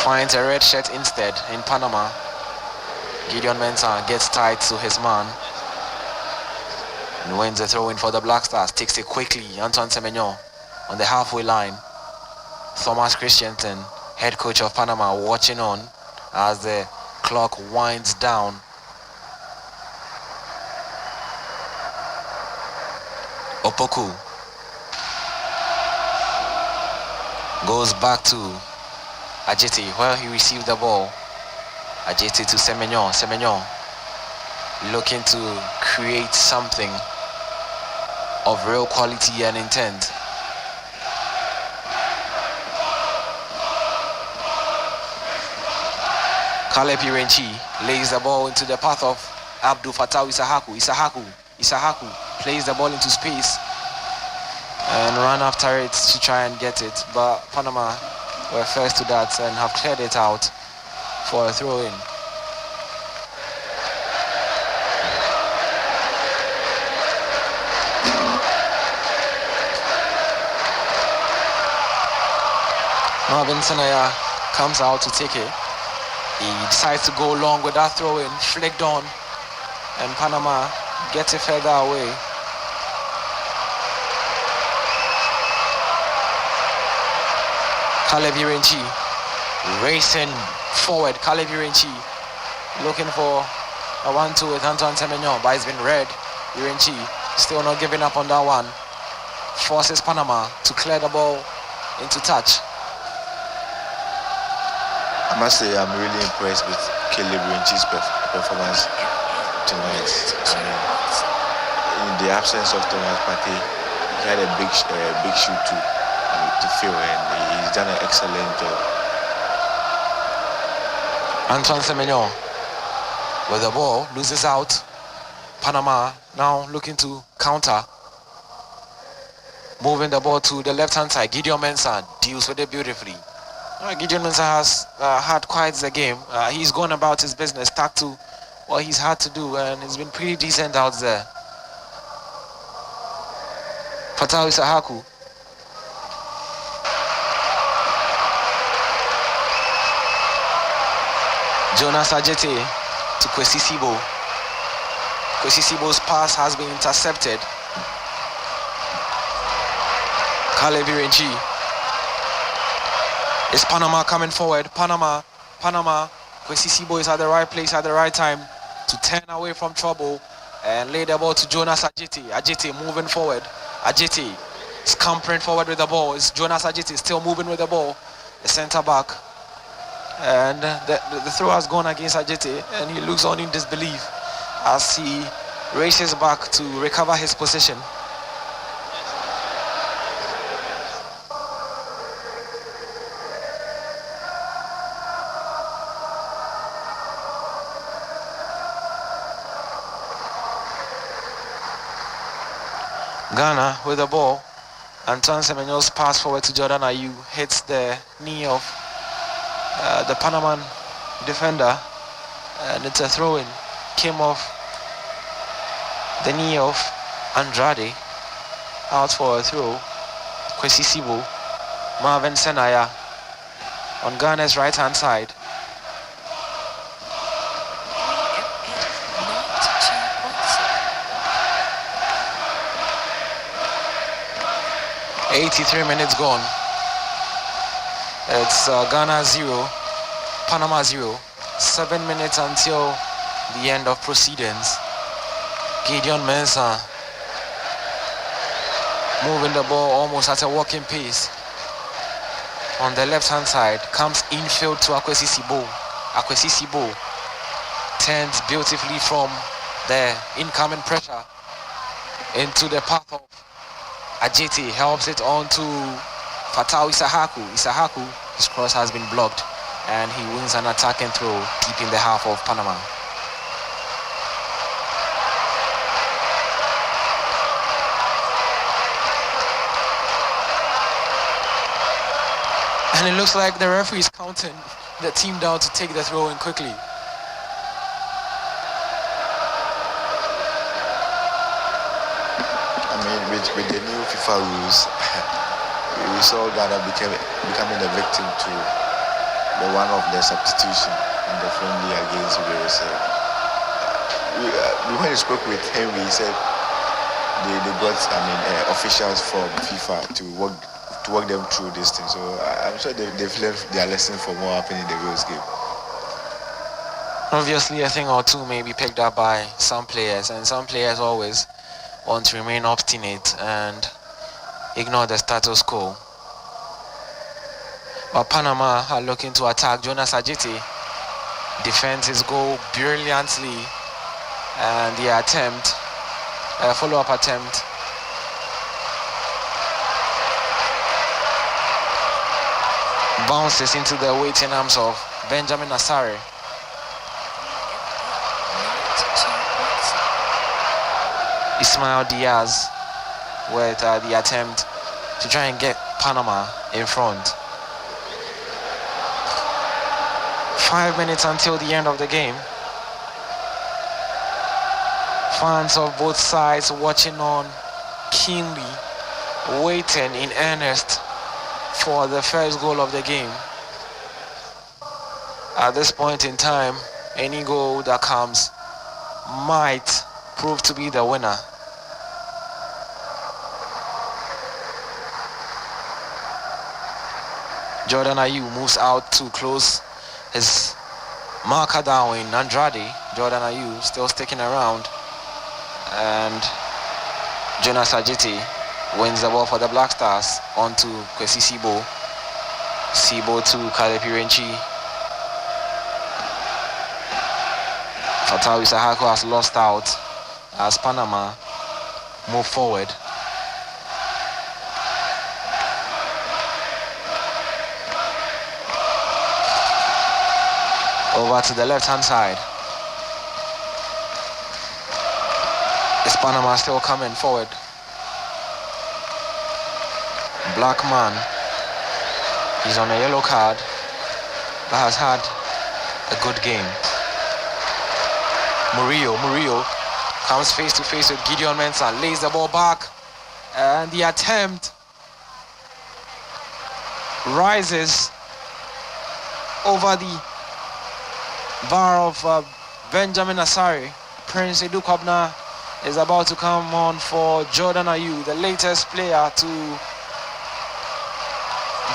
Finds a red shirt instead in Panama. Gideon Mensah gets tied to his man and wins the throw-in for the Black Stars. Takes it quickly, Antoine Semenyo on the halfway line. Thomas Christensen, head coach of Panama, watching on as the clock winds down. Opoku goes back to Ajete where he received the ball. Ajete to Semenyo. Semenyo looking to create something of real quality and intent. Caleb Irenchi lays the ball into the path of Abdul Fattah Isahaku. Isahaku plays the ball into space and ran after it to try and get it, but Panama were first to that and have cleared it out for a throw-in. Marvin Sanaya comes out to take it. He decides to go long with that throw-in, flicked on, and Panama gets it further away. Caleb Irenchi racing forward. Caleb Irenchi looking for a 1-2 with Antoine Semenyo, but it's been read. Irenchi still not giving up on that one. Forces Panama to clear the ball into touch. I must say I'm really impressed with Caleb Irenchi's performance tonight. In the absence of Thomas Partey, he had a big shoe to fill, and he's done an excellent job. Antoine Semenyo with the ball, loses out. Panama now looking to counter. Moving the ball to the left-hand side. Gideon Mensah deals with it beautifully. Gideon Mensah has had quite the game. He's gone about his business, stuck to what he's had to do, and he's been pretty decent out there. Fatawi Sahaku. Jonas Ajete to Kwesi Sibo. Kwesi Sibo's pass has been intercepted. Caleb Irenchi. Is Panama coming forward? Panama. Kwesi Sibo is at the right place at the right time to turn away from trouble and lay the ball to Jonas Ajete. Ajete moving forward. Ajete scampering forward with the ball. It's Jonas Ajete still moving with the ball. The centre back. And the throw has gone against Ajete, and he looks on in disbelief as he races back to recover his position. Ghana with the ball. Antoine Semenyo's pass forward to Jordan Ayew hits the knee of the Panaman defender, and it's a throw-in. Came off the knee of Andrade. Out for a throw. Kwesi Sibo. Marvin Senaya on Ghana's right-hand side. 83 minutes gone. It's Ghana 0, Panama 0. 7 minutes until the end of proceedings. Gideon Mensah moving the ball almost at a walking pace. On the left-hand side, comes infield to Akwesi Sibo. Akwesi Sibo turns beautifully from the incoming pressure into the path of Ajete, helps it on to Fatau Isahaku. Isahaku, his cross has been blocked, and he wins an attacking throw deep in the half of Panama. And it looks like the referee is counting the team down to take the throw in quickly. I mean, with the new FIFA rules, we saw Ghana becoming a victim to the one of the substitution in the friendly against Wales. When we spoke with him, he said they got officials from FIFA to work them through this thing. So I'm sure they've learned their lesson from what happened in the Wales game. Obviously, a thing or two may be picked up by some players, and some players always want to remain obstinate and ignore the status quo. But Panama are looking to attack. Jonas Ajete defends his goal brilliantly, and the attempt, follow-up attempt, bounces into the waiting arms of Benjamin Asare. Ismail Diaz with the attempt to try and get Panama in front. 5 minutes until the end of the game. Fans of both sides watching on keenly, waiting in earnest for the first goal of the game. At this point in time, any goal that comes might prove to be the winner. Jordan Ayew moves out to close his marker down in Andrade. Jordan Ayew still sticking around, and Jonas Ajete wins the ball for the Black Stars onto Kwesi Sibo. Sibo to Kalepi Renchi. Fatau Isahaku has lost out as Panama move forward. Over to the left-hand side. Is Panama still coming forward? Black man. He's on a yellow card, but has had a good game. Murillo comes face to face with Gideon Mensah, lays the ball back, and the attempt rises over the bar of Benjamin Asari. Prince Edu Kwabna is about to come on for Jordan Ayew, the latest player to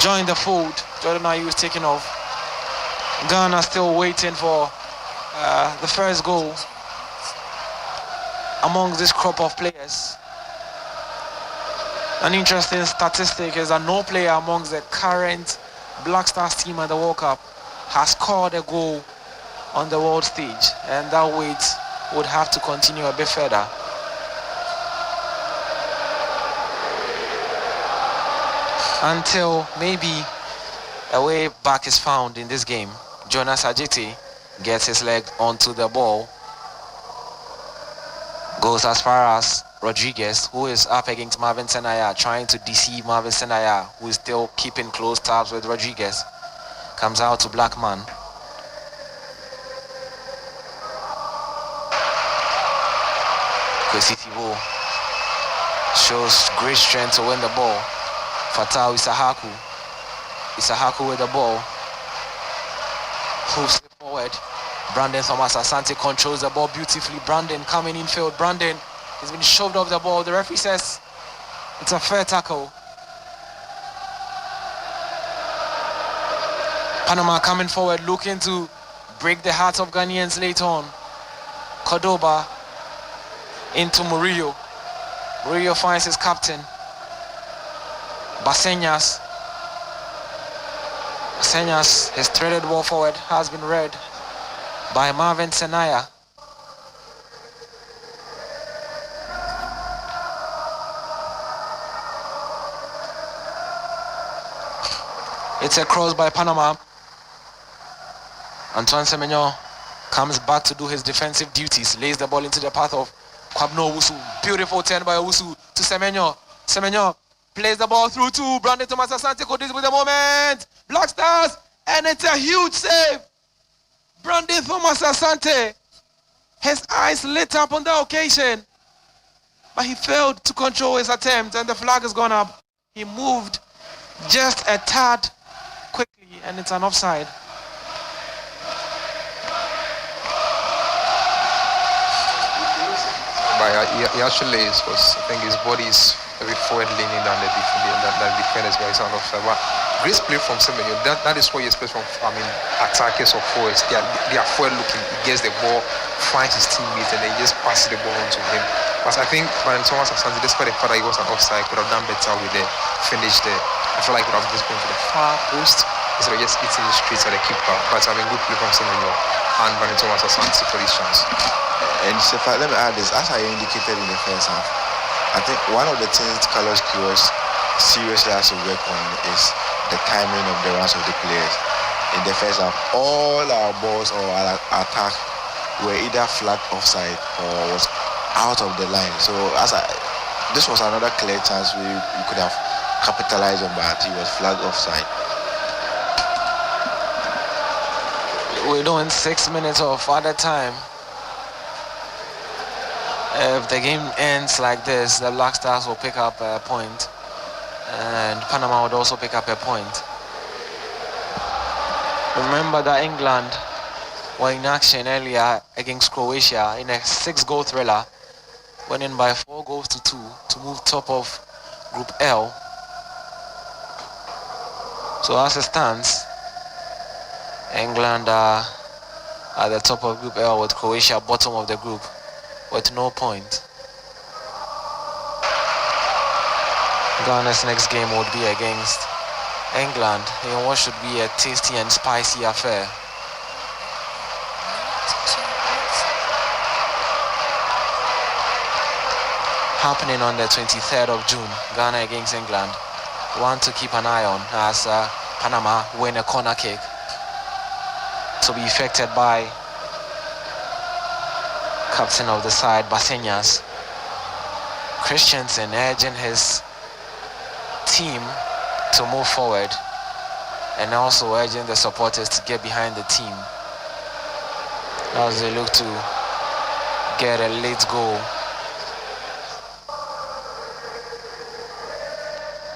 join the fold. Jordan Ayew is taking off. Ghana still waiting for the first goal amongst this crop of players. An interesting statistic is that no player amongst the current Black Stars team at the World Cup has scored a goal on the world stage, and that wait would have to continue a bit further. Until maybe a way back is found in this game. Jonas Ajiti gets his leg onto the ball, goes as far as Rodriguez, who is up against Marvin Senaya, trying to deceive Marvin Senaya, who is still keeping close tabs with Rodriguez. Comes out to Blackman. Kwesi Thibault shows great strength to win the ball. Fatau Isahaku with the ball. Moves it forward. Brandon Thomas Asante controls the ball beautifully. Brandon coming in field. Brandon has been shoved off the ball. The referee says it's a fair tackle. Panama coming forward, looking to break the hearts of Ghanaians later on. Cordoba into Murillo. Murillo finds his captain. Baseñas, his threaded ball forward has been read by Marvin Senaya. It's a cross by Panama. Antoine Semenyo comes back to do his defensive duties, lays the ball into the path of Kwabno Owusu. Beautiful turn by Owusu to Semenyo. Semenyo plays the ball through to Brandon Thomas Asante. This with the moment. Black Stars, and it's a huge save. Brandon Thomas Asante, his eyes lit up on the occasion, but he failed to control his attempt, and the flag has gone up. He moved just a tad quickly, and it's an offside. But he actually is, because I think his body is very forward leaning than the defenders, but it's an offside. But great play from Semenyo. That is what you expect from attackers or forwards. They are forward looking. He gets the ball, finds his teammates, and then he just passes the ball on to him. But I think Brandon Thomas Asante, despite the fact that he was an offside, could have done better with the finish there. I feel like he would have just gone to the far post instead of just hitting the straight at the keeper. But I mean, good play from Semenyo and Brandon Thomas Asante for this chance. And so let me add this, as I indicated in the first half, I think one of the things Carlos Queiroz seriously has to work on is the timing of the runs of the players. In the first half, all our balls or our attack were either flagged offside or was out of the line. So this was another clear chance we could have capitalized on, but he was flagged offside. We're doing 6 minutes of added time. If the game ends like this, the Black Stars will pick up a point, and Panama would also pick up a point. Remember that England were in action earlier against Croatia in a 6-goal thriller, winning by 4-2 to move top of Group L. So as it stands, England are at the top of Group L with Croatia bottom of the group with no point. Ghana's next game would be against England in what should be a tasty and spicy affair. Happening on the 23rd of June, Ghana against England. One to keep an eye on as Panama win a corner kick to be effected by captain of the side, Baseñas. Christensen urging his team to move forward and also urging the supporters to get behind the team as they look to get a late goal.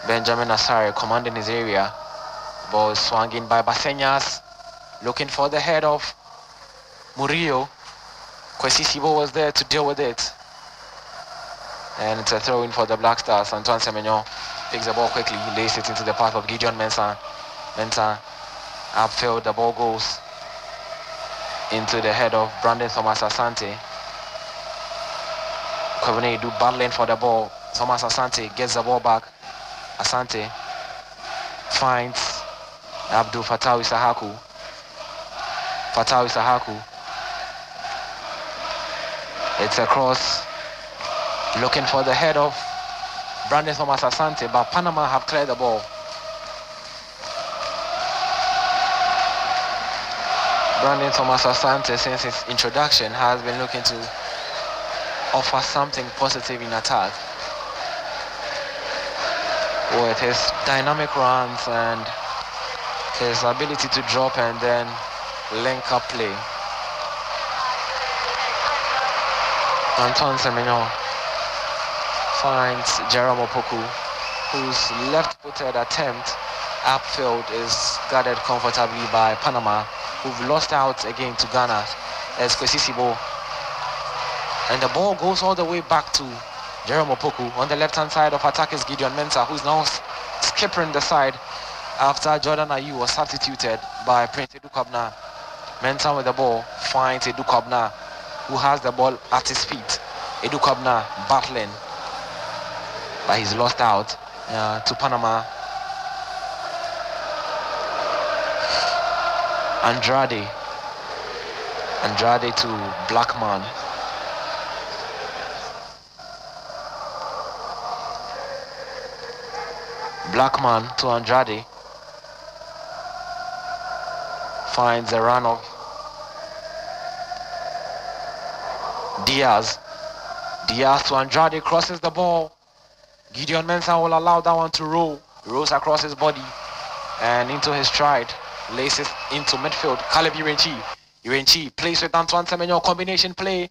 Benjamin Asare commanding his area. Ball is swung in by Basenyas, looking for the head of Murillo. Kwesi Sibo was there to deal with it. And it's a throw in for the Black Stars. Antoine Semenyo picks the ball quickly, lays it into the path of Gideon Mensah. Mensah upfield, the ball goes into the head of Brandon Thomas Asante. Kwabene do battling for the ball. Thomas Asante gets the ball back. Asante finds Abdul Fatawi Sahaku. Fatawi Sahaku. It's a cross, looking for the head of Brandon Thomas Asante, but Panama have cleared the ball. Brandon Thomas Asante, since his introduction, has been looking to offer something positive in attack with his dynamic runs and his ability to drop and then link up play. Antoine Semenyo finds Jerome Opoku, whose left-footed attempt upfield is guarded comfortably by Panama, who've lost out again to Ghana as Kwesi Sibo. And the ball goes all the way back to Jerome Opoku. On the left-hand side of attack is Gideon Mensah, who's now skipping the side after Jordan Ayew was substituted by Prince Edu Kwabna. Mensah with the ball finds Edu Kwabna, who has the ball at his feet. Edu Kwabna battling, but he's lost out to Panama. Andrade to Blackman. Blackman to Andrade. Finds a run of Diaz. Diaz to Andrade, crosses the ball. Gideon Mensah will allow that one to roll. Rolls across his body and into his stride. Laces into midfield. Caleb Irenchi plays with Antoine Semenyo, combination play.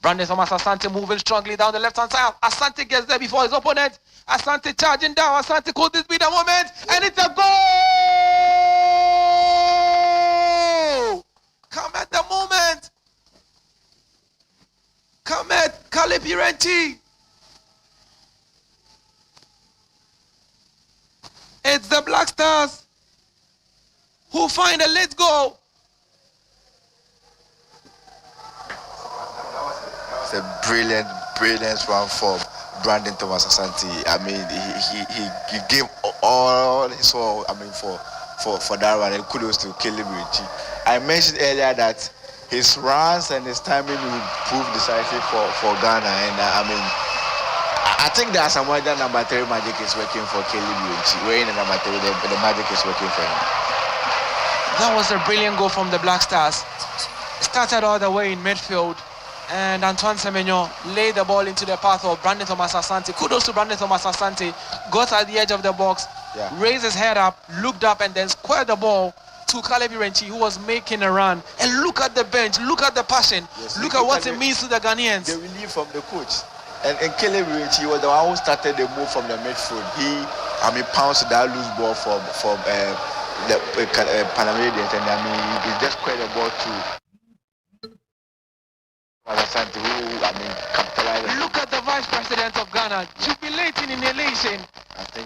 Brandon Thomas Asante moving strongly down the left-hand side. Asante gets there before his opponent. Asante charging down. Asante, could this be the moment? And it's a goal! Come at the moment. Come at Caleb Irenchi. It's the Black Stars who find a late goal. It's a brilliant run for Brandon Thomas Asante. I mean, he gave all his all. I mean, for that run, and kudos to Caleb Irenchi. I mentioned earlier that his runs and his timing will prove decisive for Ghana, and I mean, I think that some other number 3 magic is working for Caleb Irenchi. Wearing the number 3, the magic is working for him. That was a brilliant goal from the Black Stars. Started all the way in midfield, and Antoine Semenyo laid the ball into the path of Brandon Thomas Asante. Kudos to Brandon Thomas Asante. Got at the edge of the box, raised his head up, looked up, and then squared the ball to Caleb Irenchi, who was making a run. And look at the bench, look at the passion, look at what it means to the Ghanaians. The relief from the coach. And Caleb Irenchi was the one who started the move from the midfield. He pounced that loose ball from the Panamanians, and he just squared the ball to Asante, who capitalized. Look at the Vice President of Ghana jubilating in elation.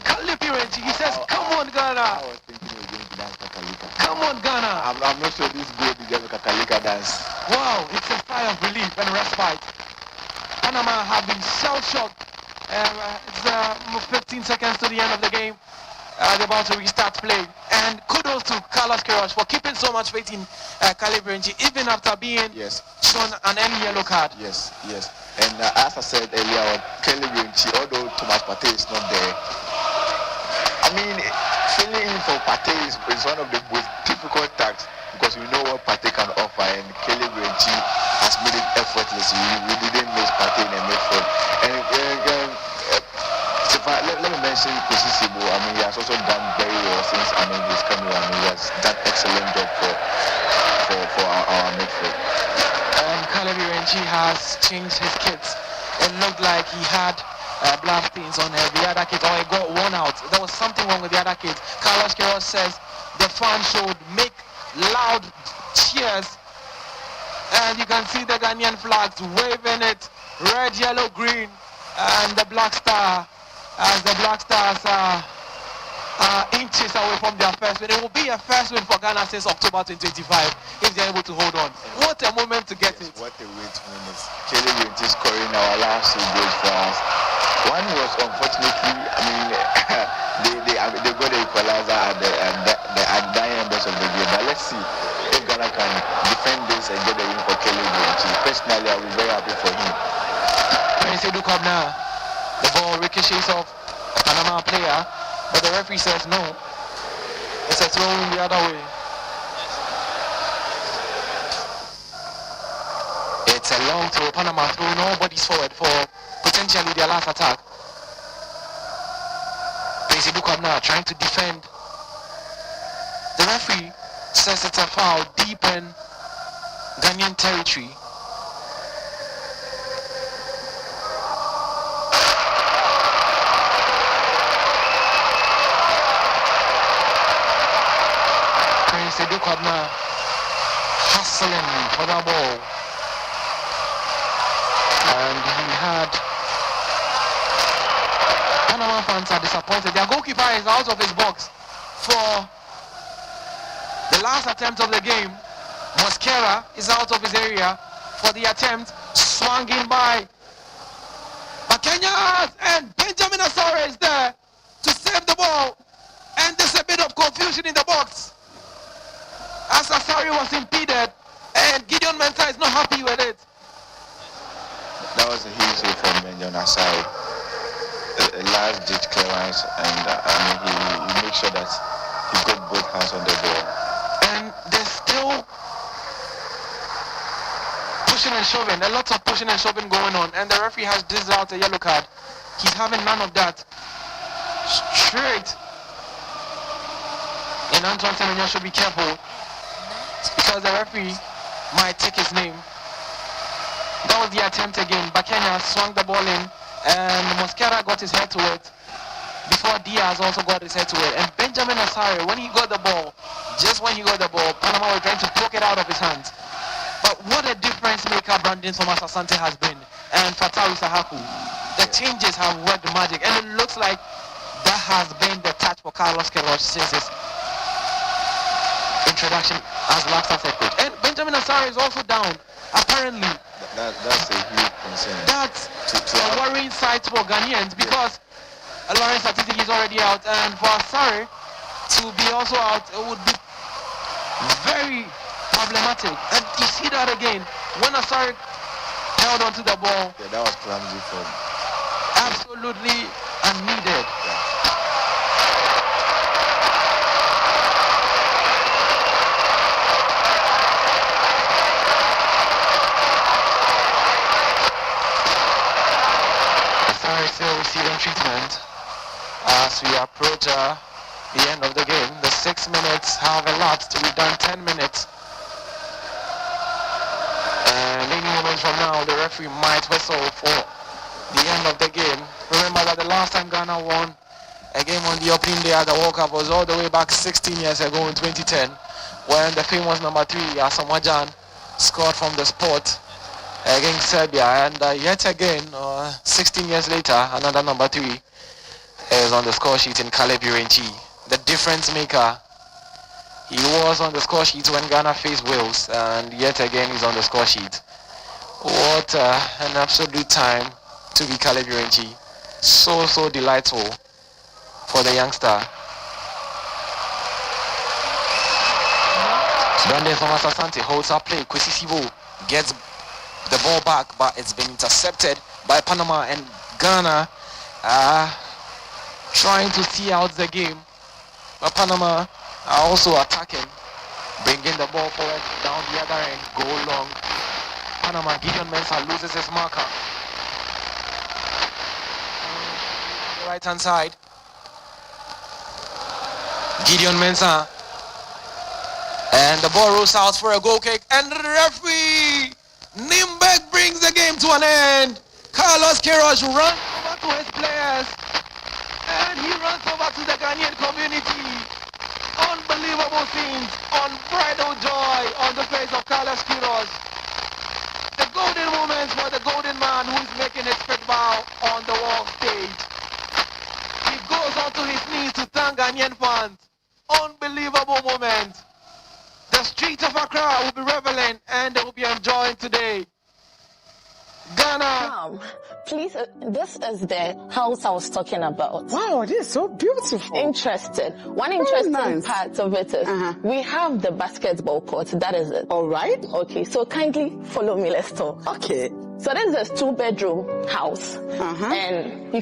Caleb Irenchi, he says, "Come on, Ghana." I was thinking he was going to dance Kakalika. Come on, Ghana. I'm not sure this goal deserves a Kakalika dance. Wow, it's a sigh of relief and respite. Panama have been shell-shocked. It's 15 seconds to the end of the game. They're about to restart play. And kudos to Carlos Queiroz for keeping so much faith in Caleb Irenchi, even after being shown an early yellow card. Yes. And as I said earlier, Caleb Irenchi, although Thomas Partey is not there, I mean, filling in for Partey is one of the most difficult tasks, because we know what Partey can offer, and Caleb Irenchi has made it effortless. We didn't miss Partey in the midfield. And let me mention Kosisibo. I mean, he has also done very well since he's coming. I mean, he has done excellent job for our midfield. And Caleb Irenchi has changed his kits. It looked like he had blood stains on the other kit, or it got worn out. There was something wrong with the other kit. Carlos Queiroz says the fans should make loud cheers, and you can see the Ghanaian flags waving it, red, yellow, green, and the Black Star, as the Black Stars are inches away from their first win. It will be a first win for Ghana since October 2025 if they're able to hold on. What a moment to get it. What a way to win it. Kelly Winty scoring our last 2 goals for us. One was unfortunately, they got the equalizer at the dying embers of the game. But let's see if Ghana can defend this and get the win for Kelly Winty. Personally, I'll be very happy for him. Prince Edu now. The ball ricochets off a Panama player, but the referee says no. It's a throw in the other way. It's a long throw. Panama throw. Nobody's forward for potentially their last attack. Prince Edu now trying to defend. The referee says it's a foul deep in Ghanaian territory. Sedu Kwabna hustling for that ball, and he had Panama fans are disappointed. Their goalkeeper is out of his box for the last attempt of the game. Mosquera is out of his area for the attempt, swung in by Kenyans, and Benjamin Asare is there to save the ball, and there's a bit of confusion in the box as Asari was impeded, and Gideon Mensah is not happy with it. That was a huge hit from Benjamin Asari. A last ditch clearance, and he made sure that he got both hands on the ball. And there's still pushing and shoving, a lot of pushing and shoving going on, and the referee has dished out a yellow card. He's having none of that. Straight. And Antoine Semenyo should be careful, because the referee might take his name. That was the attempt again. Bakenya swung the ball in, and Mosquera got his head to it before Diaz also got his head to it. And Benjamin Asare, when he got the ball, Panama were trying to poke it out of his hands. But what a difference maker Brandon Thomas Asante has been, and Fatawu Sahaku. The changes have worked magic, and it looks like that has been the touch for Carlos Queiroz since his introduction as Black Stars head coach. And Benjamin Asare is also down, apparently. That's a huge concern. That's a worrying sight for Ghanaians, because Lawrence Atiti is already out, and for Asare to be also out, it would be very problematic. And you see that again, when Asare held onto the ball. Yeah, that was clumsy for him. Absolutely unneeded. Still receiving treatment as we approach the end of the game. The 6 minutes have elapsed. We've done 10 minutes. And any moment from now, the referee might whistle for the end of the game. Remember that the last time Ghana won a game on the opening day at the World Cup was all the way back 16 years ago in 2010, when the famous number 3, Asamoah Gyan, scored from the spot against Serbia. And yet again, 16 years later, another number 3 is on the score sheet in Caleb Irenchi, the difference maker. He was on the score sheet when Ghana faced Wales, and yet again he's on the score sheet. What an absolute time to be Caleb Irenchi. So delightful for the youngster. Brandon Thomas Asante holds up play. Kwesi Sivo gets the ball back, but it's been intercepted by Panama, and Ghana trying to see out the game, but Panama are also attacking, bringing the ball forward down the other end, go long. Panama, Gideon Mensah loses his marker. the right-hand side. Gideon Mensah. And the ball rolls out for a goal kick. And the referee, Nimbeck, brings the game to an end. Carlos Queiroz runs over to his players. And he runs over to the Ghanaian community. Unbelievable scenes, unbridled joy on the face of Carlos Queiroz. The golden moments for the golden man who is making his fifth bow on the world stage. He goes onto his knees to thank Ghanaian fans. Unbelievable moment. The streets of Accra will be reveling and they will be enjoying today. Ghana. Please, this is the house I was talking about. Wow, it is so beautiful. Interesting. One interesting part of it is we have the basketball court. That is it. All right. Okay, so kindly follow me. Let's talk. Okay. So this is a 2-bedroom house, and you can